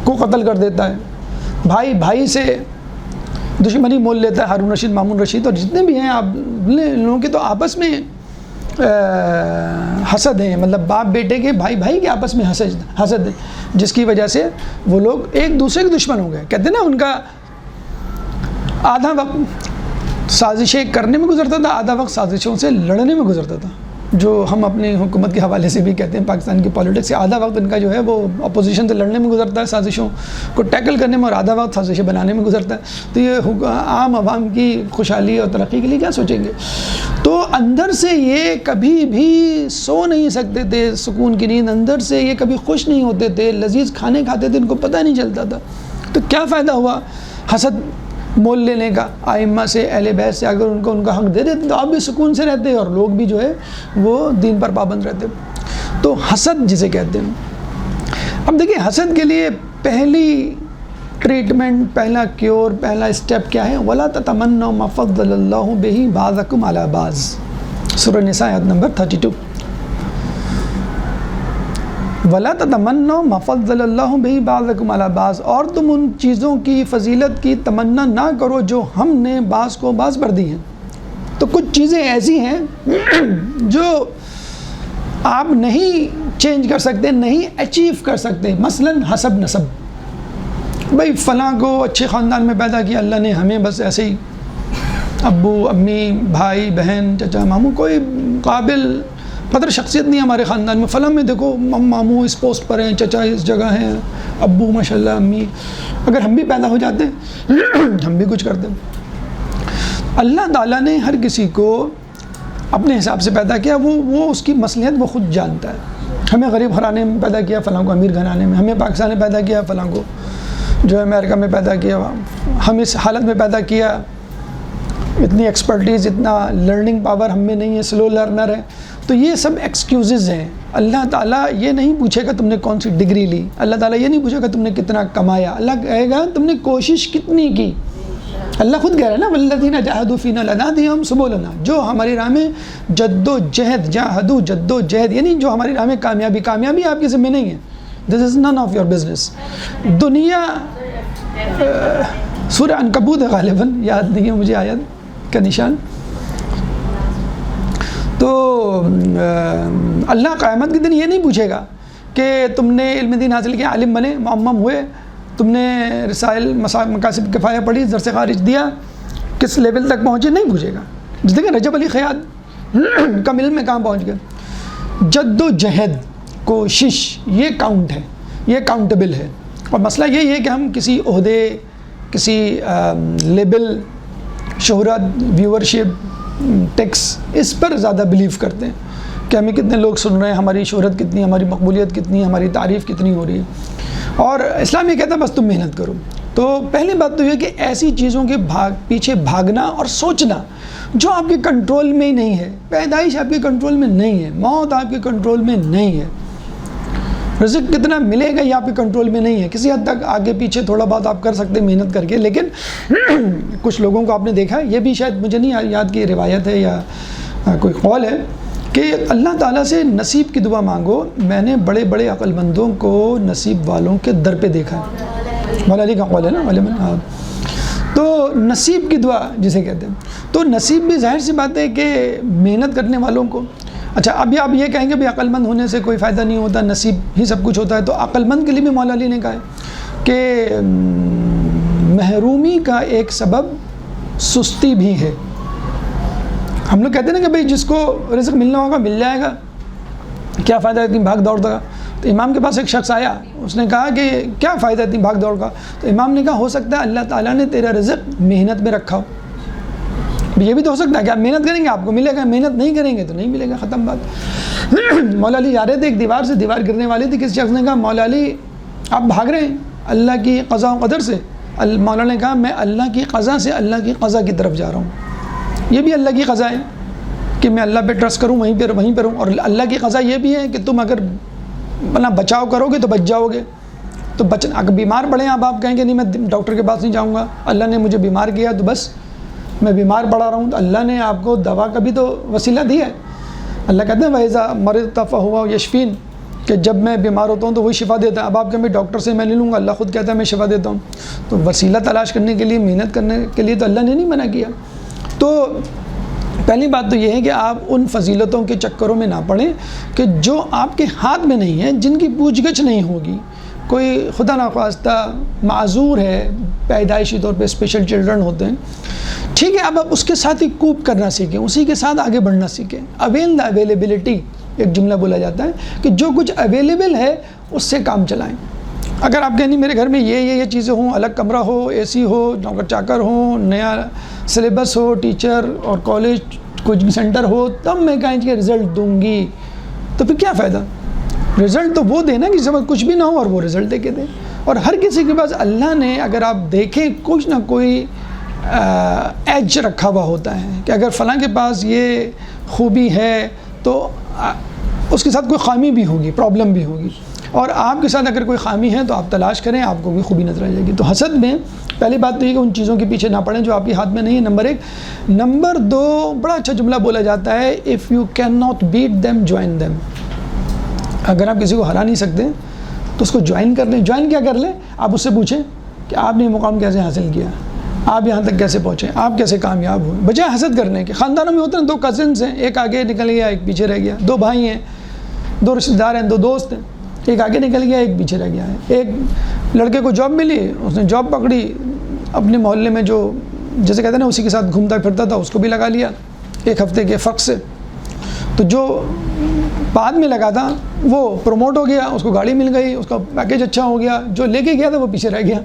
Speaker 1: کو قتل کر دیتا ہے, بھائی بھائی سے دشمنی مول لیتا ہے. ہارون رشید مامون رشید اور جتنے بھی ہیں آپ لوگوں کے تو آپس میں حسد ہیں, مطلب باپ بیٹے کے بھائی بھائی کے آپس میں حسد ہے, جس کی وجہ سے وہ لوگ ایک دوسرے کے دشمن ہو گئے. کہتے ہیں نا ان کا آدھا وقت سازشیں کرنے میں گزرتا تھا, آدھا وقت سازشوں سے لڑنے میں گزرتا تھا, جو ہم اپنی حکومت کے حوالے سے بھی کہتے ہیں پاکستان کی پالیٹکس سے. آدھا وقت ان کا جو ہے وہ اپوزیشن سے لڑنے میں گزرتا ہے, سازشوں کو ٹیکل کرنے میں, اور آدھا وقت سازشیں بنانے میں گزرتا ہے. تو یہ عام عوام کی خوشحالی اور ترقی کے لیے کیا سوچیں گے؟ تو اندر سے یہ کبھی بھی سو نہیں سکتے تھے سکون کی نیند, اندر سے یہ کبھی خوش نہیں ہوتے تھے, لذیذ کھانے کھاتے تھے ان کو پتہ نہیں چلتا تھا. تو کیا فائدہ ہوا حسد مول لینے کا ائمہ سے, اہل بیت سے؟ اگر ان کا حق دے دیتے تو آپ بھی سکون سے رہتے اور لوگ بھی جو ہے وہ دین پر پابند رہتے. تو حسد جسے کہتے ہیں. اب دیکھیں حسد کے لیے پہلی ٹریٹمنٹ, پہلا کیور, پہلا اسٹیپ کیا ہے؟ وَلَا تَتَمَنَّوْا مَا فَضَّلَ اللَّهُ بِهِ بَعْضَكُمْ عَلَى بَعْضٍ, سورہ نساء آیت نمبر 32. وَلَا تَتَمَنَّوْا مَا فَضَّلَ اللَّهُ بِهِ بَعْضَكُمْ عَلَى بَعْضٍ, اور تم ان چیزوں کی فضیلت کی تمنا نہ کرو جو ہم نے بعض کو بعض پر دی ہیں. تو کچھ چیزیں ایسی ہیں جو آپ نہیں چینج کر سکتے, نہیں اچیو کر سکتے. مثلاً حسب نسب, بھائی فلاں کو اچھے خاندان میں پیدا کیا اللہ نے, ہمیں بس ایسے ہی ابو امی بھائی بہن چچا ماموں کوئی قابل قدر شخصیت نہیں ہمارے خاندان میں. فلاں میں دیکھو ماموں اس پوسٹ پر ہیں, چچا اس جگہ ہیں, ابو ماشاءاللہ امی. اگر ہم بھی پیدا ہو جاتے ہم بھی کچھ کرتے. اللہ تعالیٰ نے ہر کسی کو اپنے حساب سے پیدا کیا, وہ اس کی مصلحت وہ خود جانتا ہے. ہمیں غریب گھرانے میں پیدا کیا, فلاں کو امیر گھرانے میں. ہمیں پاکستان میں پیدا کیا, فلاں کو جو ہے امریکہ میں پیدا کیا. ہم اس حالت میں پیدا کیا, اتنی ایکسپرٹیز, اتنا لرننگ پاور ہم میں نہیں ہے, سلو لرنر ہے. تو یہ سب ایکسکیوزز ہیں. اللہ تعالیٰ یہ نہیں پوچھے گا تم نے کون سی ڈگری لی, اللہ تعالیٰ یہ نہیں پوچھے گا تم نے کتنا کمایا, اللہ کہے گا تم نے کوشش کتنی کی. اللہ خود کہہ رہا ہے نا والذین جاہدوا فینا لنہدیہم سبلنا, جو ہماری راہ میں جد و جہد, جاہدوا جد و جہد, یعنی جو ہماری راہ میں کامیابی آپ کے ذمہ نہیں ہے. دس از نن آف یور بزنس. دنیا سورہ عنکبوت ہے غالباً, یاد نہیں ہے مجھے آیت کا نشان. تو اللہ قیامت کے دن یہ نہیں پوچھے گا کہ تم نے علم دین حاصل کیا, عالم بنے, معمم ہوئے, تم نے رسائل مقاصد کفایہ پڑھی, درس خارج دیا, کس لیول تک پہنچے, نہیں پوچھے گا. دیکھیں رجب علی خیاط کم علم میں کہاں پہنچ گئے. جد و جہد, کوشش, یہ کاؤنٹ ہے, یہ کاؤنٹیبل ہے. اور مسئلہ یہی ہے کہ ہم کسی عہدے, کسی لیبل, شہرت, ویورشپ, ٹیکس, اس پر زیادہ بلیو کرتے ہیں کہ ہمیں کتنے لوگ سن رہے ہیں, ہماری شہرت کتنی, ہماری مقبولیت کتنی, ہماری تعریف کتنی ہو رہی ہے. اور اسلام یہ کہتا ہے بس تم محنت کرو. تو پہلی بات تو یہ کہ ایسی چیزوں کے پیچھے بھاگنا اور سوچنا جو آپ کے کنٹرول میں ہی نہیں ہے. پیدائش آپ کے کنٹرول میں نہیں ہے, موت آپ کے کنٹرول میں نہیں ہے, رزق کتنا ملے گا یہ آپ کے کنٹرول میں نہیں ہے. کسی حد تک آگے پیچھے تھوڑا بہت آپ کر سکتے ہیں محنت کر کے, لیکن کچھ لوگوں کو آپ نے دیکھا, یہ بھی شاید مجھے نہیں یاد کی روایت ہے یا کوئی قول ہے کہ اللہ تعالیٰ سے نصیب کی دعا مانگو. میں نے بڑے بڑے عقل مندوں کو نصیب والوں کے در پہ دیکھا ہے. مولا علی کا قول ہے نا, ہاں. تو نصیب کی دعا جسے کہتے ہیں, تو نصیب بھی ظاہر سی بات ہے کہ محنت کرنے والوں کو. اچھا ابھی آپ یہ کہیں گے بھی عقل مند ہونے سے کوئی فائدہ نہیں ہوتا, نصیب ہی سب کچھ ہوتا ہے. تو عقل مند کے لیے بھی مولا علی نے کہا ہے کہ محرومی کا ایک سبب سستی بھی ہے. ہم لوگ کہتے ہیں نا کہ بھائی جس کو رزق ملنا ہوگا مل جائے گا، کیا فائدہ اتنی بھاگ دوڑ کا. تو امام کے پاس ایک شخص آیا، اس نے کہا کہ کیا فائدہ اتنی بھاگ دوڑ کا. تو امام نے کہا ہو سکتا ہے اللہ تعالیٰ نے تیرا رزق محنت میں رکھا ہو. یہ بھی تو ہو سکتا ہے کہ آپ محنت کریں گے آپ کو ملے گا، محنت نہیں کریں گے تو نہیں ملے گا، ختم بات. مولا علی جا رہے تھے ایک دیوار سے، دیوار گرنے والی تھی. کسی شخص نے کہا مولا علی آپ بھاگ رہے ہیں اللہ کی قضا و قدر سے. مولا نے کہا میں اللہ کی قضا سے اللہ کی قضا کی طرف جا رہا ہوں. یہ بھی اللہ کی قضا ہے کہ میں اللہ پہ ٹرسٹ کروں، وہیں پہ رہوں. اور اللہ کی قضا یہ بھی ہے کہ تم اگر اپنا بچاؤ کرو گے تو بچ جاؤ گے. تو بچنا اگر بیمار پڑیں آپ کہیں گے نہیں میں ڈاکٹر کے پاس نہیں جاؤں گا، اللہ نے مجھے بیمار کیا تو بس میں بیمار پڑا رہا ہوں. تو اللہ نے آپ کو دوا کا بھی تو وسیلہ دیا ہے. اللہ کہتے ہیں وَإِذَا مَرِضْتُ فَهُوَ يَشْفِينِ کہ جب میں بیمار ہوتا ہوں تو وہی شفا دیتا ہے. اب آپ کہیں میں ڈاکٹر سے میں نہیں لوں گا، اللہ خود کہتا ہے میں شفا دیتا ہوں. تو وسیلہ تلاش کرنے کے لیے، محنت کرنے کے لیے تو اللہ نے نہیں منع کیا. تو پہلی بات تو یہ ہے کہ آپ ان فضیلتوں کے چکروں میں نہ پڑیں کہ جو آپ کے ہاتھ میں نہیں ہیں، جن کی پوچھ گچھ نہیں ہوگی. کوئی خدا نخواستہ معذور ہے، پیدائشی طور پہ اسپیشل چلڈرن ہوتے ہیں، ٹھیک ہے، اب آپ اس کے ساتھ ہی کوپ کرنا سیکھیں، اسی کے ساتھ آگے بڑھنا سیکھیں. اویل دا اویلیبلٹی ایک جملہ بولا جاتا ہے کہ جو کچھ اویلیبل ہے اس سے کام چلائیں. اگر آپ کہیں نہیں میرے گھر میں یہ چیزیں ہوں، الگ کمرہ ہو، اے سی ہو، نوکر چاکر ہوں، نیا سلیبس ہو، ٹیچر اور کالج کوچنگ سینٹر ہو، تب میں کہیں کہ رزلٹ دوں گی، تو پھر کیا فائدہ؟ رزلٹ تو وہ دے نا کہ سب کچھ بھی نہ ہو اور وہ رزلٹ دے کے دے. اور ہر کسی کے پاس اللہ نے اگر آپ دیکھیں کچھ نہ کوئی ایج رکھا ہوا ہوتا ہے کہ اگر فلاں کے پاس یہ خوبی ہے تو اس کے ساتھ کوئی خامی بھی ہوگی، پرابلم بھی ہوگی. اور آپ کے ساتھ اگر کوئی خامی ہے تو آپ تلاش کریں، آپ کو بھی خوبی نظر آ جائے گی. تو حسد میں پہلی بات تو یہ کہ ان چیزوں کے پیچھے نہ پڑیں جو آپ کے ہاتھ میں نہیں ہے، نمبر 1. نمبر 2، بڑا اچھا جملہ بولا جاتا ہے if you can not beat them join them. اگر آپ کسی کو ہرا نہیں سکتے تو اس کو جوائن کر لیں. جوائن کیا کر لیں؟ آپ اس سے پوچھیں کہ آپ نے یہ مقام کیسے حاصل کیا، آپ یہاں تک کیسے پہنچے، آپ کیسے کامیاب ہوئے. بجائے حسد کرنے کے. خاندانوں میں ہوتے ہیں 2 کزنس ہیں، ایک آگے نکل گیا ایک پیچھے رہ گیا. 2 بھائی ہیں، 2 رشتہ دار ہیں، 2 دوست ہیں، ایک آگے نکل گیا ایک پیچھے رہ گیا ہے. ایک لڑکے کو جاب ملی، اس نے جاب پکڑی، اپنے محلے میں جو جیسے کہتے ہیں نا اسی کے ساتھ گھومتا پھرتا تھا اس کو بھی لگا لیا 1 ہفتے کے فرق سے. تو جو بعد میں لگا تھا وہ پروموٹ ہو گیا، اس کو گاڑی مل گئی، اس کا پیکیج اچھا ہو گیا. جو لے کے گیا تھا وہ پیچھے رہ گیا.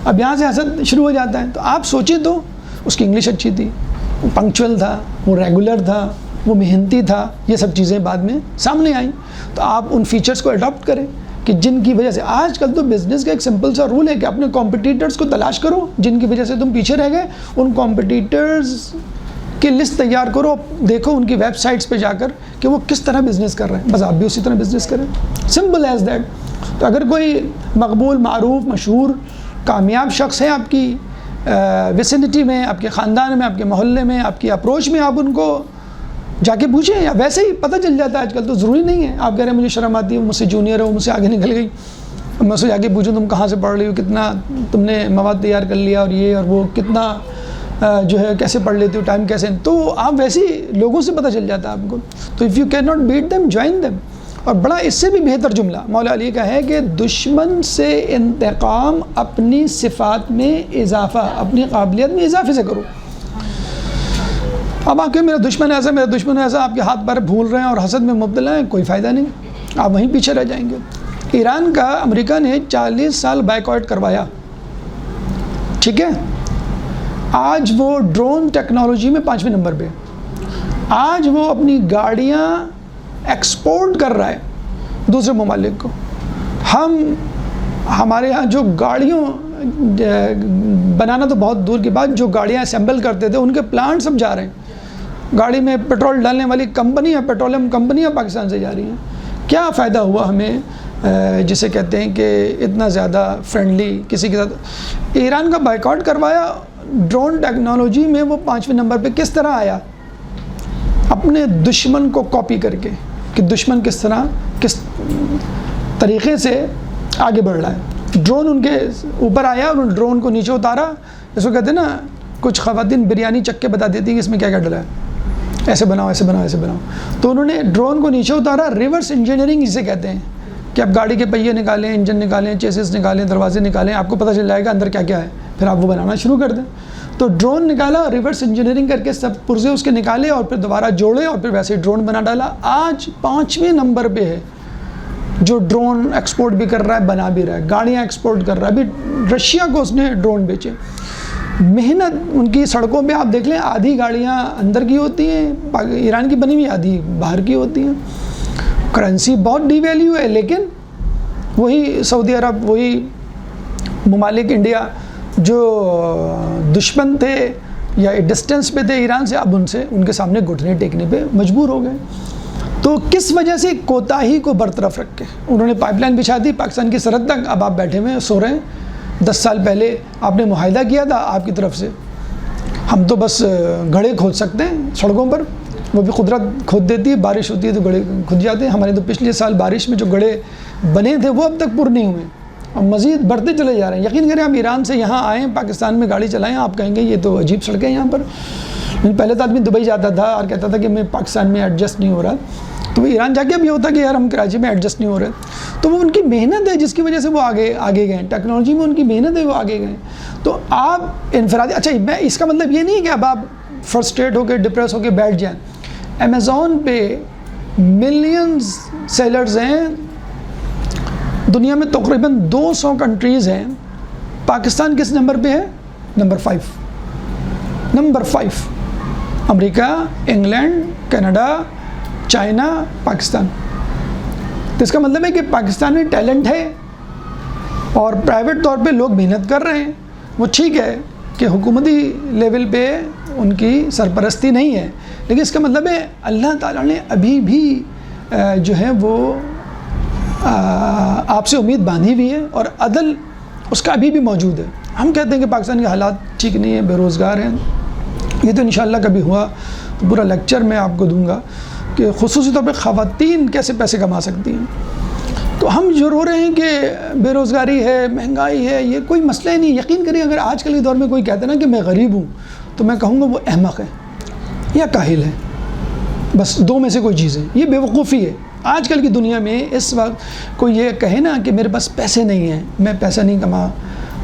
Speaker 1: اب یہاں سے حسد شروع ہو جاتا ہے. تو آپ سوچیں تو اس کی انگلش اچھی تھی، وہ پنکچوئل تھا، وہ ریگولر تھا، وہ محنتی تھا، یہ سب چیزیں بعد میں سامنے آئیں. تو آپ ان فیچرز کو اڈاپٹ کریں کہ جن کی وجہ سے آج کل تو بزنس کا ایک سمپل سا رول ہے کہ اپنے کمپٹیٹرز کو تلاش کرو جن کی وجہ سے تم پیچھے رہ گئے. ان کمپٹیٹرز کی لسٹ تیار کرو، دیکھو ان کی ویب سائٹس پہ جا کر کہ وہ کس طرح بزنس کر رہے ہیں، بس آپ بھی اسی طرح بزنس کریں. Simple as that. تو اگر کوئی مقبول، معروف، مشہور، کامیاب شخص ہے آپ کی ویسینٹی میں، آپ کے خاندان میں، آپ کے محلے میں، آپ کی اپروچ میں، آپ ان کو جا کے پوچھیں. یا ویسے ہی پتہ چل جاتا ہے آج کل، تو ضروری نہیں ہے آپ کہہ رہے ہیں مجھے شرم آتی ہے، مجھ سے جونیئر ہو، مجھ سے آگے نکل گئی، میں اس سے جا کے پوچھوں تم کہاں سے پڑھ رہی ہو، کتنا تم نے مواد تیار کر لیا، اور یہ اور وہ کتنا جو ہے کیسے پڑھ لیتے ہو، ٹائم کیسے. تو آپ ویسے ہی لوگوں سے پتہ چل جاتا ہے آپ کو. تو if you can not beat them join them. اور بڑا اس سے بھی بہتر جملہ مولا علی کا ہے کہ دشمن سے انتقام اپنی صفات میں اضافہ، اپنی قابلیت میں اضافے سے کرو. اب آپ کہ میرا دشمن ایسا، میرا دشمن ایسا، آپ کے ہاتھ پیر بھول رہے ہیں اور حسد میں مبتلا ہیں، کوئی فائدہ نہیں، آپ وہیں پیچھے رہ جائیں گے. ایران کا امریکہ نے 40 سال بائیکاٹ کروایا، ٹھیک ہے. آج وہ ڈرون ٹیکنالوجی میں 5ویں نمبر پہ. آج وہ اپنی گاڑیاں ایکسپورٹ کر رہا ہے دوسرے ممالک کو. ہمارے ہاں جو گاڑیوں بنانا تو بہت دور کی بات، جو گاڑیاں اسمبل کرتے تھے ان کے پلانٹ سب جا رہے ہیں. گاڑی میں پیٹرول ڈالنے والی کمپنیاں، پیٹرولیم کمپنیاں پاکستان سے جا رہی ہیں. کیا فائدہ ہوا ہمیں جسے کہتے ہیں کہ اتنا زیادہ فرینڈلی کسی کے ساتھ. ایران کا بائیکاٹ کروایا ڈرون ٹیکنالوجی میں، وہ 5ویں نمبر پہ کس طرح آیا؟ اپنے دشمن کو کاپی کر کے کہ دشمن کس طرح کس طریقے سے آگے بڑھ رہا ہے. ڈرون ان کے اوپر آیا اور ان ڈرون کو نیچے اتارا. اس کو کہتے ہیں نا کچھ خواتین بریانی چک کے بتا دیتی ہیں کہ اس میں کیا کیا ڈلا ہے، ایسے بناؤ ایسے بناؤ ایسے بناؤ. تو انہوں نے ڈرون کو نیچے اتارا. ریورس انجینئرنگ اسے کہتے ہیں کہ آپ گاڑی کے پہیے نکالیں، انجن نکالیں، چیسز نکالیں، دروازے نکالیں، آپ کو پتہ چل جائے گا اندر کیا کیا ہے، پھر آپ وہ بنانا شروع کر دیں. تو ڈرون نکالا، ریورس انجینئرنگ کر کے سب پرزے اس کے نکالے اور پھر دوبارہ جوڑے اور پھر ویسے ڈرون بنا ڈالا. آج 5ویں نمبر پہ ہے جو ڈرون ایکسپورٹ بھی کر رہا ہے، بنا بھی رہا ہے، گاڑیاں ایکسپورٹ کر رہا ہے. ابھی رشیا کو اس نے ڈرون بیچے. محنت ان کی سڑکوں پہ آپ دیکھ لیں، آدھی گاڑیاں اندر کی ہوتی ہیں ایران کی بنی ہوئی، آدھی باہر کی ہوتی ہیں. کرنسی بہت ڈی ویلیو ہے، لیکن وہی سعودی عرب، وہی ممالک انڈیا جو دشمن تھے یا ڈسٹینس پہ تھے ایران سے، اب ان کے سامنے گھٹنے ٹیکنے پہ مجبور ہو گئے. تو کس وجہ سے؟ کوتاہی کو برطرف رکھ کے انہوں نے پائپ لائن بچھا دی پاکستان کی سرحد تک. اب آپ بیٹھے ہوئے سو رہے ہیں. 10 سال پہلے آپ نے معاہدہ کیا تھا آپ کی طرف سے، ہم تو بس گڑھے کھود سکتے ہیں سڑکوں پر، وہ بھی قدرت کھود دیتی ہے، بارش ہوتی ہے تو گڑھے کھد جاتے ہیں. ہمارے تو پچھلے سال بارش میں جو گڑھے بنے تھے وہ اب تک پر نہیں ہوئے اور مزید بڑھتے چلے جا رہے ہیں. یقین کریں، ہم ایران سے یہاں آئیں، پاکستان میں گاڑی چلائیں، آپ کہیں گے یہ تو عجیب سڑکیں یہاں پر. پہلے تو آدمی دبئی جاتا تھا اور کہتا تھا کہ میں پاکستان میں ایڈجسٹ نہیں ہو رہا، تو وہ ایران جا کے اب یہ ہوتا کہ یار ہم کراچی میں ایڈجسٹ نہیں ہو رہے. تو وہ ان کی محنت ہے جس کی وجہ سے وہ آگے گئے. ٹیکنالوجی میں ان کی محنت ہے، وہ آگے گئے. تو آپ انفرادی، اچھا میں اس کا مطلب یہ نہیں کہ اب آپ فرسٹریٹ ہو کے ڈپریس ہو کے بیٹھ جائیں. امیزون پہ ملینز سیلرز ہیں، دنیا میں تقریباً 200 کنٹریز ہیں. پاکستان کس نمبر پہ ہے؟ نمبر 5. امریکہ، انگلینڈ، کینیڈا، چائنا، پاکستان. تو اس کا مطلب ہے کہ پاکستان میں ٹیلنٹ ہے اور پرائیویٹ طور پہ لوگ محنت کر رہے ہیں. وہ ٹھیک ہے کہ حکومتی لیول پہ ان کی سرپرستی نہیں ہے، لیکن اس کا مطلب ہے اللہ تعالیٰ نے ابھی بھی جو ہے وہ آپ سے امید باندھی ہوئی ہے اور عدل اس کا ابھی بھی موجود ہے. ہم کہتے ہیں کہ پاکستان کے حالات ٹھیک نہیں ہیں، بے روزگار ہیں. یہ تو انشاءاللہ کبھی ہوا تو پورا لیکچر میں آپ کو دوں گا کہ خصوصی طور پہ خواتین کیسے پیسے کما سکتی ہیں. تو ہم جو رو رہے ہیں کہ بے روزگاری ہے، مہنگائی ہے، یہ کوئی مسئلہ ہی نہیں. یقین کریے اگر آج کل کے دور میں کوئی کہتا ہے نا کہ میں غریب ہوں تو میں کہوں گا وہ احمق ہے یا کاہل ہے. بس دو میں سے کوئی چیز ہے، یہ بے وقوفی ہے. آج کل کی دنیا میں اس وقت کوئی یہ کہے نا کہ میرے پاس پیسے نہیں ہیں، میں پیسہ نہیں کما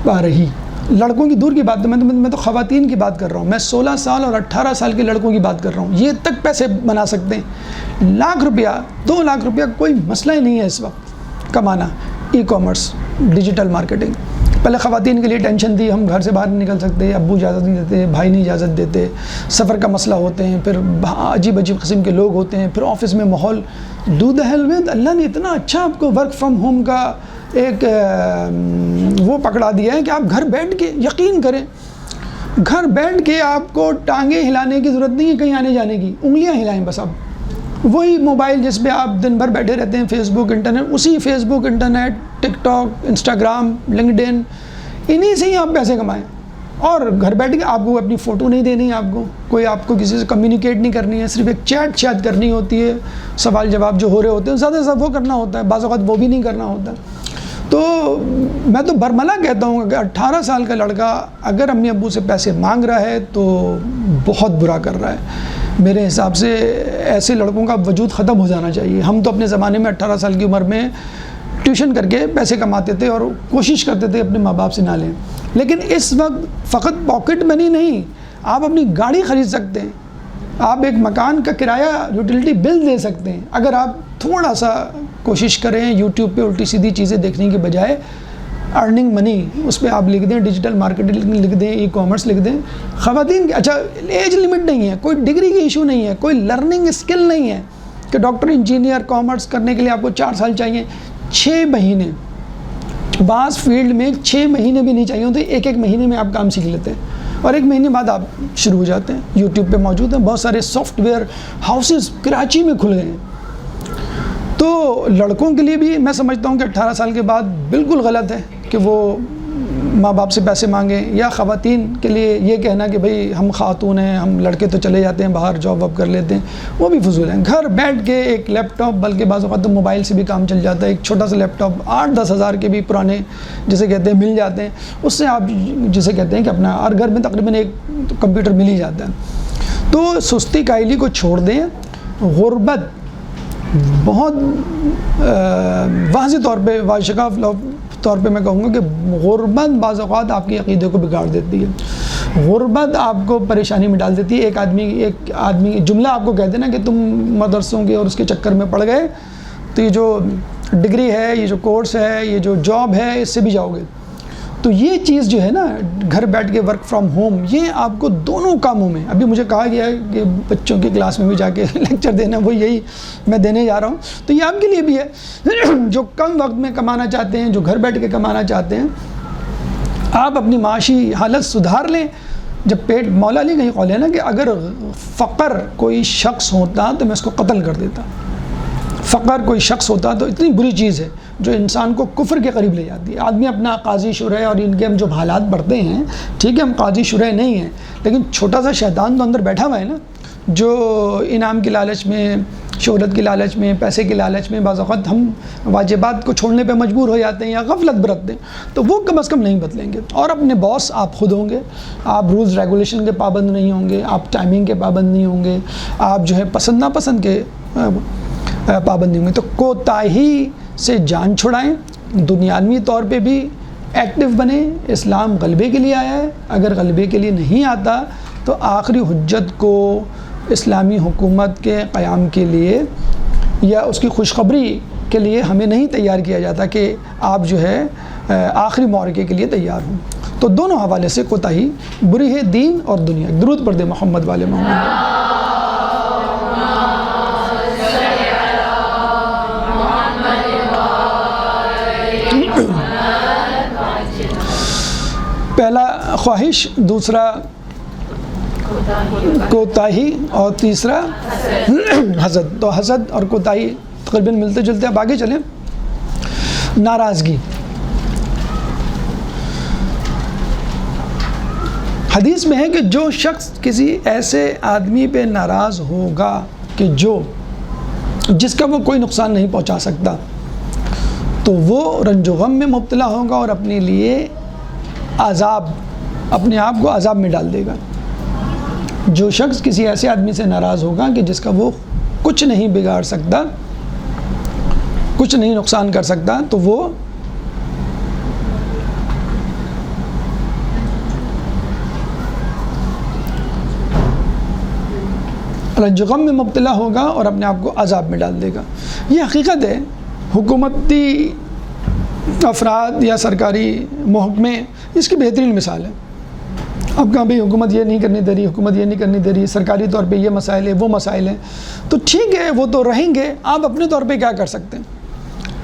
Speaker 1: پا رہی. لڑکوں کی دور کی بات ہے، میں تو خواتین کی بات کر رہا ہوں. میں 16 سال اور 18 سال کے لڑکوں کی بات کر رہا ہوں. یہ تک پیسے بنا سکتے ہیں. لاکھ روپیہ، 2 لاکھ روپیہ کوئی مسئلہ ہی نہیں ہے اس وقت کمانا. E commerce, digital marketing. پہلے خواتین کے لیے ٹینشن تھی، ہم گھر سے باہر نہیں نکل سکتے، ابو اجازت نہیں دیتے، بھائی نہیں اجازت دیتے، سفر کا مسئلہ ہوتے ہیں، پھر عجیب قسم کے لوگ ہوتے ہیں، پھر آفس میں ماحول. Do the hell with. اللہ نے اتنا اچھا آپ کو ورک فرام ہوم کا ایک وہ پکڑا دیا ہے کہ آپ گھر بیٹھ کے، یقین کریں گھر بیٹھ کے آپ کو ٹانگیں ہلانے کی ضرورت نہیں ہے کہیں آنے جانے کی، انگلیاں ہلائیں بس. اب وہی موبائل جس پہ آپ دن بھر بیٹھے رہتے ہیں، فیس بک، انٹرنیٹ، اسی فیس بک، انٹرنیٹ، ٹک ٹاک، انسٹاگرام، لنکڈ ان، انہی سے ہی آپ پیسے کمائیں. اور گھر بیٹھ کے آپ کو اپنی فوٹو نہیں دینی، آپ کو کوئی آپ کو کسی سے کمیونیکیٹ نہیں کرنی ہے، صرف ایک چیٹ کرنی ہوتی ہے. سوال جواب جو ہو رہے ہوتے ہیں زیادہ سے زیادہ وہ کرنا ہوتا ہے، بعض اوقات وہ بھی نہیں کرنا ہوتا. تو میں تو برملا کہتا ہوں کہ 18 سال کا لڑکا اگر امی ابو سے پیسے مانگ رہا ہے تو بہت برا کر رہا ہے. میرے حساب سے ایسے لڑکوں کا وجود ختم ہو جانا چاہیے. ہم تو اپنے زمانے میں 18 سال کی عمر میں ٹیوشن کر کے پیسے کماتے تھے اور کوشش کرتے تھے اپنے ماں باپ سے نہ لیں. لیکن اس وقت فقط پاکٹ منی نہیں، آپ اپنی گاڑی خرید سکتے ہیں، آپ ایک مکان کا کرایہ یوٹیلیٹی بل دے سکتے ہیں اگر آپ تھوڑا سا کوشش کریں. یوٹیوب پہ الٹی سیدھی چیزیں دیکھنے کے بجائے ارننگ منی اس پہ آپ لکھ دیں، ڈیجیٹل مارکیٹنگ لکھ دیں، ای کامرس لکھ دیں. خواتین اچھا ایج لمٹ نہیں ہے، کوئی ڈگری کی ایشو نہیں ہے، کوئی لرننگ اسکل نہیں ہے کہ ڈاکٹر انجینئر کامرس کرنے کے لیے آپ کو 4 سال چاہیے. 6 مہینے، بعض فیلڈ میں 6 مہینے بھی نہیں چاہیے ہوتے، ایک مہینے میں آپ کام سیکھ لیتے ہیں اور 1 مہینے بعد آپ شروع ہو جاتے ہیں. یوٹیوب پہ موجود ہیں بہت سارے سافٹ ویئر ہاؤسز کراچی میں کھل گئے ہیں. تو لڑکوں کے لیے بھی میں سمجھتا ہوں کہ 18 سال کے بعد بالکل غلط ہے کہ وہ ماں باپ سے پیسے مانگیں، یا خواتین کے لیے یہ کہنا کہ بھئی ہم خاتون ہیں، ہم لڑکے تو چلے جاتے ہیں باہر جاب واب کر لیتے ہیں، وہ بھی فضول ہیں. گھر بیٹھ کے ایک لیپ ٹاپ، بلکہ بعض اوقات تو موبائل سے بھی کام چل جاتا ہے، ایک چھوٹا سا لیپ ٹاپ 8-10 ہزار کے بھی پرانے جسے کہتے ہیں مل جاتے ہیں، اس سے آپ جسے کہتے ہیں کہ اپنا، اور گھر میں تقریباً ایک کمپیوٹر مل ہی جاتا ہے. تو سستی کائلی کو چھوڑ دیں. غربت بہت واضح طور پہ، واشکاف طور پہ میں کہوں گا کہ غربت بعض اوقات آپ کے عقیدے کو بگاڑ دیتی ہے. غربت آپ کو پریشانی میں ڈال دیتی ہے. ایک آدمی جملہ آپ کو کہہ دینا کہ تم مدرسوں کے اور اس کے چکر میں پڑ گئے تو یہ جو ڈگری ہے, یہ جو کورس ہے, یہ جو جاب ہے, اس سے بھی جاؤ گے. تو یہ چیز جو ہے نا, گھر بیٹھ کے ورک فرام ہوم, یہ آپ کو دونوں کاموں میں, ابھی مجھے کہا گیا ہے کہ بچوں کی کلاس میں بھی جا کے لیکچر دینا, وہ یہی میں دینے جا رہا ہوں. تو یہ آپ کے لیے بھی ہے جو کم وقت میں کمانا چاہتے ہیں, جو گھر بیٹھ کے کمانا چاہتے ہیں. آپ اپنی معاشی حالت سدھار لیں. جب پیٹ, مولا علی کا یہ قول ہے نا کہ اگر فقر کوئی شخص ہوتا تو میں اس کو قتل کر دیتا. فقر کوئی شخص ہوتا تو اتنی بری چیز ہے جو انسان کو کفر کے قریب لے جاتی ہے. آدمی اپنا قاضی شرح اور ان کے ہم جو حالات پڑھتے ہیں, ٹھیک ہے ہم قاضی شرح نہیں ہیں, لیکن چھوٹا سا شیطان تو اندر بیٹھا ہوا ہے نا, جو انعام کی لالچ میں, شہرت کی لالچ میں, پیسے کی لالچ میں بعض اوقات ہم واجبات کو چھوڑنے پہ مجبور ہو جاتے ہیں یا غفلت برتتے ہیں. تو وہ کم از کم نہیں بدلیں گے. اور اپنے باس آپ خود ہوں گے. آپ رولز ریگولیشن کے پابند نہیں ہوں گے, آپ ٹائمنگ کے پابند نہیں ہوں گے, آپ جو ہے پسند ناپسند کے پابند نہیں ہوں گے. تو کوتاہی سے جان چھڑائیں, دنیاوی طور پہ بھی ایکٹیو بنیں. اسلام غلبے کے لیے آیا ہے, اگر غلبے کے لیے نہیں آتا تو آخری حجت کو اسلامی حکومت کے قیام کے لیے یا اس کی خوشخبری کے لیے ہمیں نہیں تیار کیا جاتا کہ آپ جو ہے آخری معرکے کے لیے تیار ہوں. تو دونوں حوالے سے کوتاہی بری ہے, دین اور دنیا. درود پڑھ دے محمد والے محمد. پہلا خواہش, دوسرا کوتاہی, اور تیسرا حسد. تو حسد اور کوتاہی تقریباً ملتے جلتے. اب آگے چلیں. ناراضگی. حدیث میں ہے کہ جو شخص کسی ایسے آدمی پہ ناراض ہوگا کہ جس کا وہ کوئی نقصان نہیں پہنچا سکتا, تو وہ رنج و غم میں مبتلا ہوگا اور اپنے لیے اپنے آپ کو عذاب میں ڈال دے گا. جو شخص کسی ایسے آدمی سے ناراض ہوگا کہ جس کا وہ کچھ نہیں بگاڑ سکتا, کچھ نہیں نقصان کر سکتا, تو وہ رنج و غم میں مبتلا ہوگا اور اپنے آپ کو عذاب میں ڈال دے گا. یہ حقیقت ہے. حکومتی افراد یا سرکاری محکمے اس کی بہترین مثال ہے. اب کہاں بھائی حکومت یہ نہیں کرنی دے رہی, حکومت یہ نہیں کرنی دے رہی, سرکاری طور پہ یہ مسائل ہیں, وہ مسائل ہیں. تو ٹھیک ہے, وہ تو رہیں گے. آپ اپنے طور پہ کیا کر سکتے ہیں؟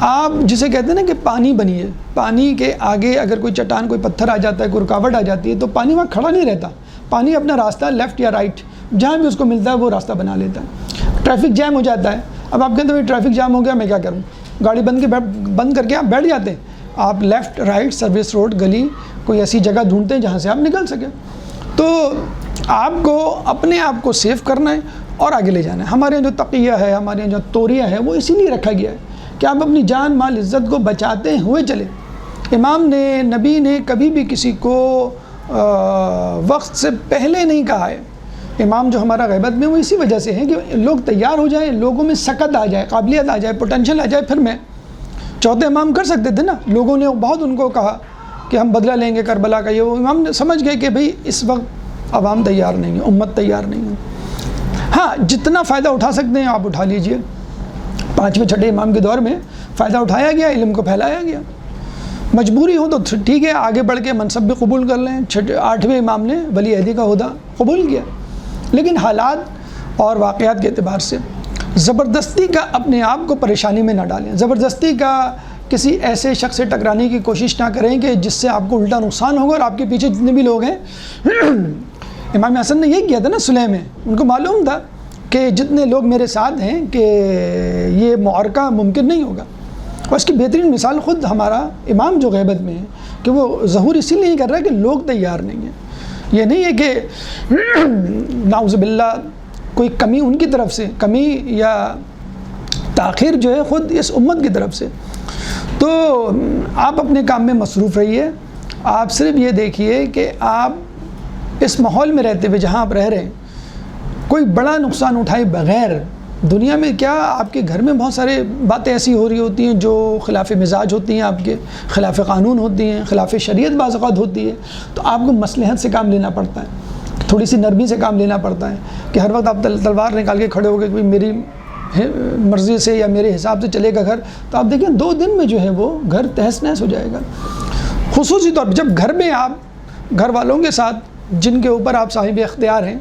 Speaker 1: آپ جسے کہتے ہیں نا کہ پانی بنیے, پانی کے آگے اگر کوئی چٹان, کوئی پتھر آ جاتا ہے, کوئی رکاوٹ آ جاتی ہے, تو پانی وہاں کھڑا نہیں رہتا. پانی اپنا راستہ لیفٹ یا رائٹ جہاں بھی اس کو ملتا ہے وہ راستہ بنا لیتا ہے. ٹریفک جام ہو جاتا ہے. اب آپ کہتے ہیں ٹریفک جام ہو گیا, میں کیا کروں؟ گاڑی بند کر کے آپ بیٹھ جاتے ہیں. آپ لیفٹ رائٹ سروس روڈ, گلی, کوئی ایسی جگہ ڈھونڈتے ہیں جہاں سے آپ نکل سکیں. تو آپ کو اپنے آپ کو سیف کرنا ہے اور آگے لے جانا ہے. ہمارے یہاں جو تقیہ ہے, ہمارے یہاں جو توریہ ہے, وہ اسی لیے رکھا گیا ہے کہ آپ اپنی جان مال عزت کو بچاتے ہوئے چلیں. امام نے, نبی نے کبھی بھی کسی کو وقت سے پہلے نہیں کہا ہے. امام جو ہمارا غیبت میں, وہ اسی وجہ سے ہے کہ لوگ تیار ہو جائیں, لوگوں میں سکت آ جائے, قابلیت آ جائے, پوٹینشل آ جائے. پھر میں چوتھے امام کر سکتے تھے نا, لوگوں نے بہت ان کو کہا کہ ہم بدلہ لیں گے کربلا کا. یہ وہ امام نے سمجھ گئے کہ بھئی اس وقت عوام تیار نہیں ہے, امت تیار نہیں ہے. ہاں, جتنا فائدہ اٹھا سکتے ہیں آپ اٹھا لیجئے. 5ویں 6ٹھے امام کے دور میں فائدہ اٹھایا گیا, علم کو پھیلایا گیا. مجبوری ہو تو ٹھیک ہے, آگے بڑھ کے منصب بھی قبول کر لیں. 8ویں امام نے ولی عہدی کا عہدہ قبول کیا. لیکن حالات اور واقعات کے اعتبار سے زبردستی کا اپنے آپ کو پریشانی میں نہ ڈالیں. زبردستی کا کسی ایسے شخص سے ٹکرانے کی کوشش نہ کریں کہ جس سے آپ کو الٹا نقصان ہوگا اور آپ کے پیچھے جتنے بھی لوگ ہیں. امام حسن نے یہ کیا تھا نا صلح میں, ان کو معلوم تھا کہ جتنے لوگ میرے ساتھ ہیں کہ یہ معرکہ ممکن نہیں ہوگا. اور اس کی بہترین مثال خود ہمارا امام جو غیبت میں ہے کہ وہ ظہور اسی لیے نہیں کر رہا ہے کہ لوگ تیار نہیں ہیں. یہ نہیں ہے کہ نعوذ باللہ کوئی کمی ان کی طرف سے, کمی یا تاخیر جو ہے خود اس امت کی طرف سے. تو آپ اپنے کام میں مصروف رہیے. آپ صرف یہ دیکھیے کہ آپ اس ماحول میں رہتے ہوئے جہاں آپ رہ رہے ہیں, کوئی بڑا نقصان اٹھائے بغیر دنیا میں کیا آپ کے گھر میں بہت سارے باتیں ایسی ہو رہی ہوتی ہیں جو خلاف مزاج ہوتی ہیں، آپ کے خلاف قانون ہوتی ہیں، خلاف شریعت بعض اوقات ہوتی ہے، تو آپ کو مصلحت سے کام لینا پڑتا ہے، تھوڑی سی نرمی سے کام لینا پڑتا ہے کہ ہر وقت آپ تلوار نکال کے کھڑے ہو گئے کہ میری مرضی سے یا میرے حساب سے چلے گا گھر، تو آپ دیکھیں 2 دن میں جو ہے وہ گھر تہس نہس ہو جائے گا۔ خصوصی طور پر جب گھر میں آپ گھر والوں کے ساتھ جن کے اوپر آپ صاحب اختیار ہیں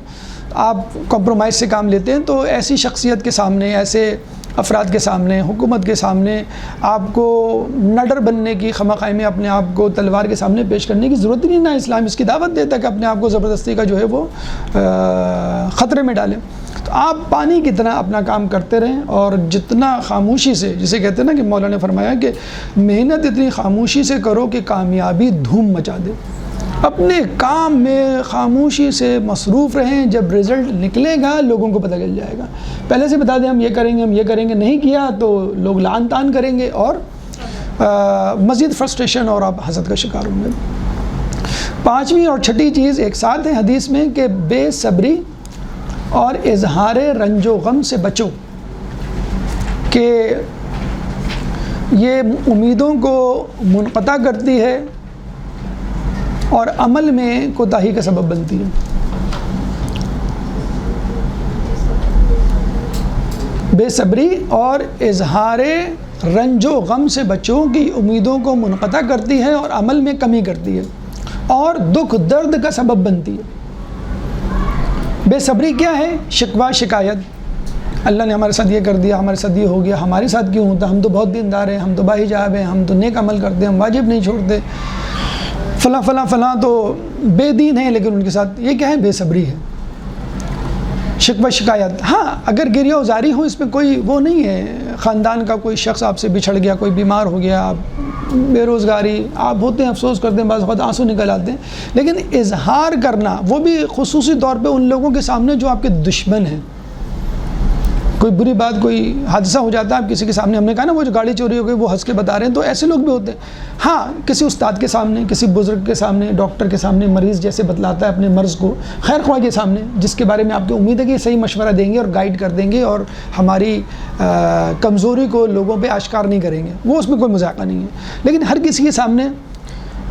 Speaker 1: آپ کمپرومائز سے کام لیتے ہیں، تو ایسی شخصیت کے سامنے، ایسے افراد کے سامنے، حکومت کے سامنے آپ کو نڈر بننے کی، خواہ میں اپنے آپ کو تلوار کے سامنے پیش کرنے کی ضرورت نہیں۔ نہ اسلام اس کی دعوت دیتا ہے کہ اپنے آپ کو زبردستی کا جو ہے وہ خطرے میں ڈالیں۔ تو آپ پانی کی طرح اپنا کام کرتے رہیں، اور جتنا خاموشی سے، جسے کہتے ہیں نا کہ مولا نے فرمایا کہ محنت اتنی خاموشی سے کرو کہ کامیابی دھوم مچا دے۔ اپنے کام میں خاموشی سے مصروف رہیں، جب رزلٹ نکلے گا لوگوں کو پتہ چل جائے گا۔ پہلے سے بتا دیں ہم یہ کریں گے، ہم یہ کریں گے، نہیں کیا تو لوگ لعن طعن کریں گے اور مزید فرسٹریشن اور آپ حسد کا شکار ہوں گے۔ 5ویں اور 6ٹھی چیز ایک ساتھ ہے حدیث میں کہ بے صبری اور اظہار رنج و غم سے بچو، کہ یہ امیدوں کو منقطع کرتی ہے اور عمل میں کوتاہی کا سبب بنتی ہے۔ بے صبری اور اظہار رنج و غم سے بچوں کی امیدوں کو منقطع کرتی ہے اور عمل میں کمی کرتی ہے اور دکھ درد کا سبب بنتی ہے۔ بے صبری کیا ہے؟ شکوہ شکایت، اللہ نے ہمارے ساتھ یہ کر دیا، ہمارے ساتھ یہ ہو گیا، ہمارے ساتھ کیوں ہوتا، ہم تو بہت دیندار ہیں، ہم تو باحجاب ہیں، ہم تو نیک عمل کرتے ہیں، ہم واجب نہیں چھوڑتے، فلاں فلاں فلاں تو بے دین ہیں لیکن ان کے ساتھ یہ کیا ہے؟ بے صبری ہے، شکوہ شکایت۔ ہاں اگر گریہ وزاری ہو اس میں کوئی وہ نہیں ہے، خاندان کا کوئی شخص آپ سے بچھڑ گیا، کوئی بیمار ہو گیا، آپ بے روزگاری، آپ ہوتے ہیں افسوس کرتے ہیں، بعض وقت آنسو نکل آتے ہیں، لیکن اظہار کرنا وہ بھی خصوصی طور پہ ان لوگوں کے سامنے جو آپ کے دشمن ہیں۔ کوئی بری بات، کوئی حادثہ ہو جاتا ہے آپ کسی کے سامنے، ہم نے کہا نا وہ جو گاڑی چوری ہو گئی وہ ہنس کے بتا رہے ہیں، تو ایسے لوگ بھی ہوتے ہیں۔ ہاں کسی استاد کے سامنے، کسی بزرگ کے سامنے، ڈاکٹر کے سامنے، مریض جیسے بتلاتا ہے اپنے مرض کو، خیر خواہ کے سامنے جس کے بارے میں آپ کو امید ہے کہ صحیح مشورہ دیں گے اور گائیڈ کر دیں گے اور ہماری کمزوری کو لوگوں پہ آشکار نہیں کریں گے، وہ اس میں کوئی مذاقہ نہیں ہے۔ لیکن ہر کسی کے سامنے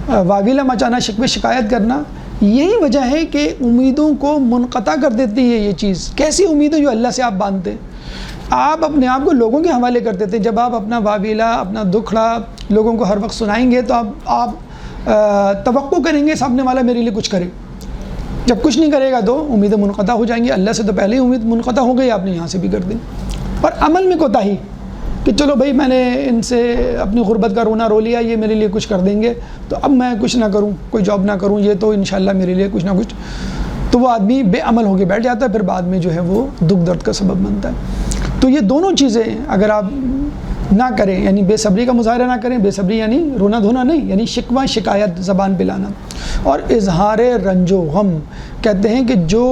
Speaker 1: واویلا مچانا، شکوہ شکایت کرنا، یہی وجہ ہے کہ امیدوں کو منقطع کر دیتی ہے یہ چیز۔ کیسی امیدیں جو اللہ سے آپ باندھتے ہیں، آپ اپنے آپ کو لوگوں کے حوالے کر دیتے ہیں۔ جب آپ اپنا واویلا، اپنا دکھڑا لوگوں کو ہر وقت سنائیں گے تو آپ توقع کریں گے سامنے والا میرے لیے کچھ کرے، جب کچھ نہیں کرے گا تو امیدیں منقطع ہو جائیں گی۔ اللہ سے تو پہلے ہی امید منقطع ہو گئی، آپ نے یہاں سے بھی کر دی۔ اور عمل میں کوتاہی کہ چلو بھائی میں نے ان سے اپنی غربت کا رونا رو لیا، یہ میرے لیے کچھ کر دیں گے تو اب میں کچھ نہ کروں، کوئی جاب نہ کروں، یہ تو انشاءاللہ میرے لیے کچھ نہ کچھ، تو وہ آدمی بے عمل ہو کے بیٹھ جاتا ہے، پھر بعد میں جو ہے وہ دکھ درد کا سبب بنتا ہے۔ تو یہ دونوں چیزیں اگر آپ نہ کریں، یعنی بے صبری کا مظاہرہ نہ کریں، بے صبری یعنی رونا دھونا نہیں، یعنی شکوہ شکایت زبان پہ لانا، اور اظہار رنج و غم، کہتے ہیں کہ جو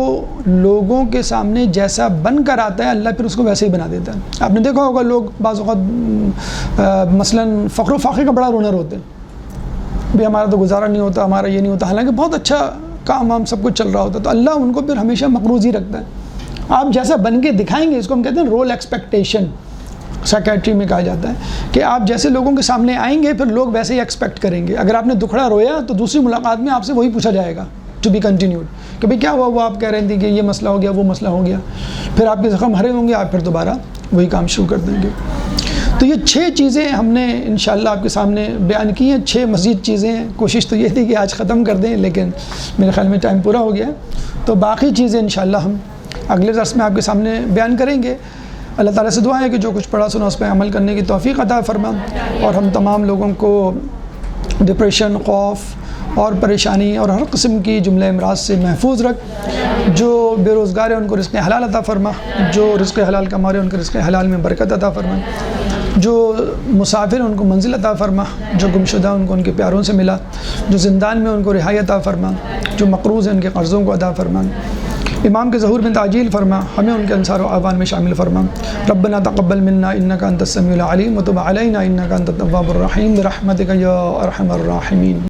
Speaker 1: لوگوں کے سامنے جیسا بن کر آتا ہے اللہ پھر اس کو ویسے ہی بنا دیتا ہے۔ آپ نے دیکھا ہوگا لوگ بعض اوقات مثلاً فقر و فاقے کا بڑا رونا روتے ہیں، بھی ہمارا تو گزارا نہیں ہوتا، ہمارا یہ نہیں ہوتا، حالانکہ بہت اچھا کام ہم سب کچھ چل رہا ہوتا ہے، تو اللہ ان کو پھر ہمیشہ مقروض ہی رکھتا ہے۔ آپ جیسا بن کے دکھائیں گے، اس کو ہم کہتے ہیں رول ایکسپیکٹیشن، سائیکیٹری میں کہا جاتا ہے کہ آپ جیسے لوگوں کے سامنے آئیں گے پھر لوگ ویسے ہی ایکسپیکٹ کریں گے۔ اگر آپ نے دکھڑا رویا تو دوسری ملاقات میں آپ سے وہی پوچھا جائے گا، ٹو بی کنٹینیوڈ، کہ بھئی کیا ہوا، وہ آپ کہہ رہے تھے کہ یہ مسئلہ ہو گیا، وہ مسئلہ ہو گیا، پھر آپ کے زخم ہرے ہوں گے، آپ پھر دوبارہ وہی کام شروع کر دیں گے۔ تو یہ 6 چیزیں ہم نے انشاءاللہ آپ کے سامنے بیان کی ہیں، 6 مزید چیزیں ہیں۔ کوشش تو یہ تھی کہ آج ختم کر دیں، لیکن میرے خیال میں ٹائم پورا ہو گیا، تو باقی چیزیں انشاءاللہ ہم اگلے درس میں آپ کے سامنے بیان کریں گے۔ اللہ تعالیٰ سے دعا ہے کہ جو کچھ پڑھا سنا اس پہ عمل کرنے کی توفیق عطا فرما، اور ہم تمام لوگوں کو ڈپریشن، خوف اور پریشانی اور ہر قسم کی جملہ امراض سے محفوظ رکھ۔ جو بے روزگار ہیں ان کو رزق حلال عطا فرما، جو رزق حلال کما رہے ہیں ان کے رزق حلال میں برکت عطا فرما، جو مسافر ہیں ان کو منزل عطا فرما، جو گمشدہ ان کو ان کے پیاروں سے ملا، جو زندان میں ان کو رہائی عطا فرما، جو مقروض ہیں ان کے قرضوں کو ادا فرما، امام کے ظہور میں تعجیل فرما، ہمیں ان کے انصار و اعوان میں شامل فرما۔ ربنا تقبل منا انک انت السمیع العلیم وتب علینا انک انت التواب الرحیم برحمتک یا ارحم الراحمین۔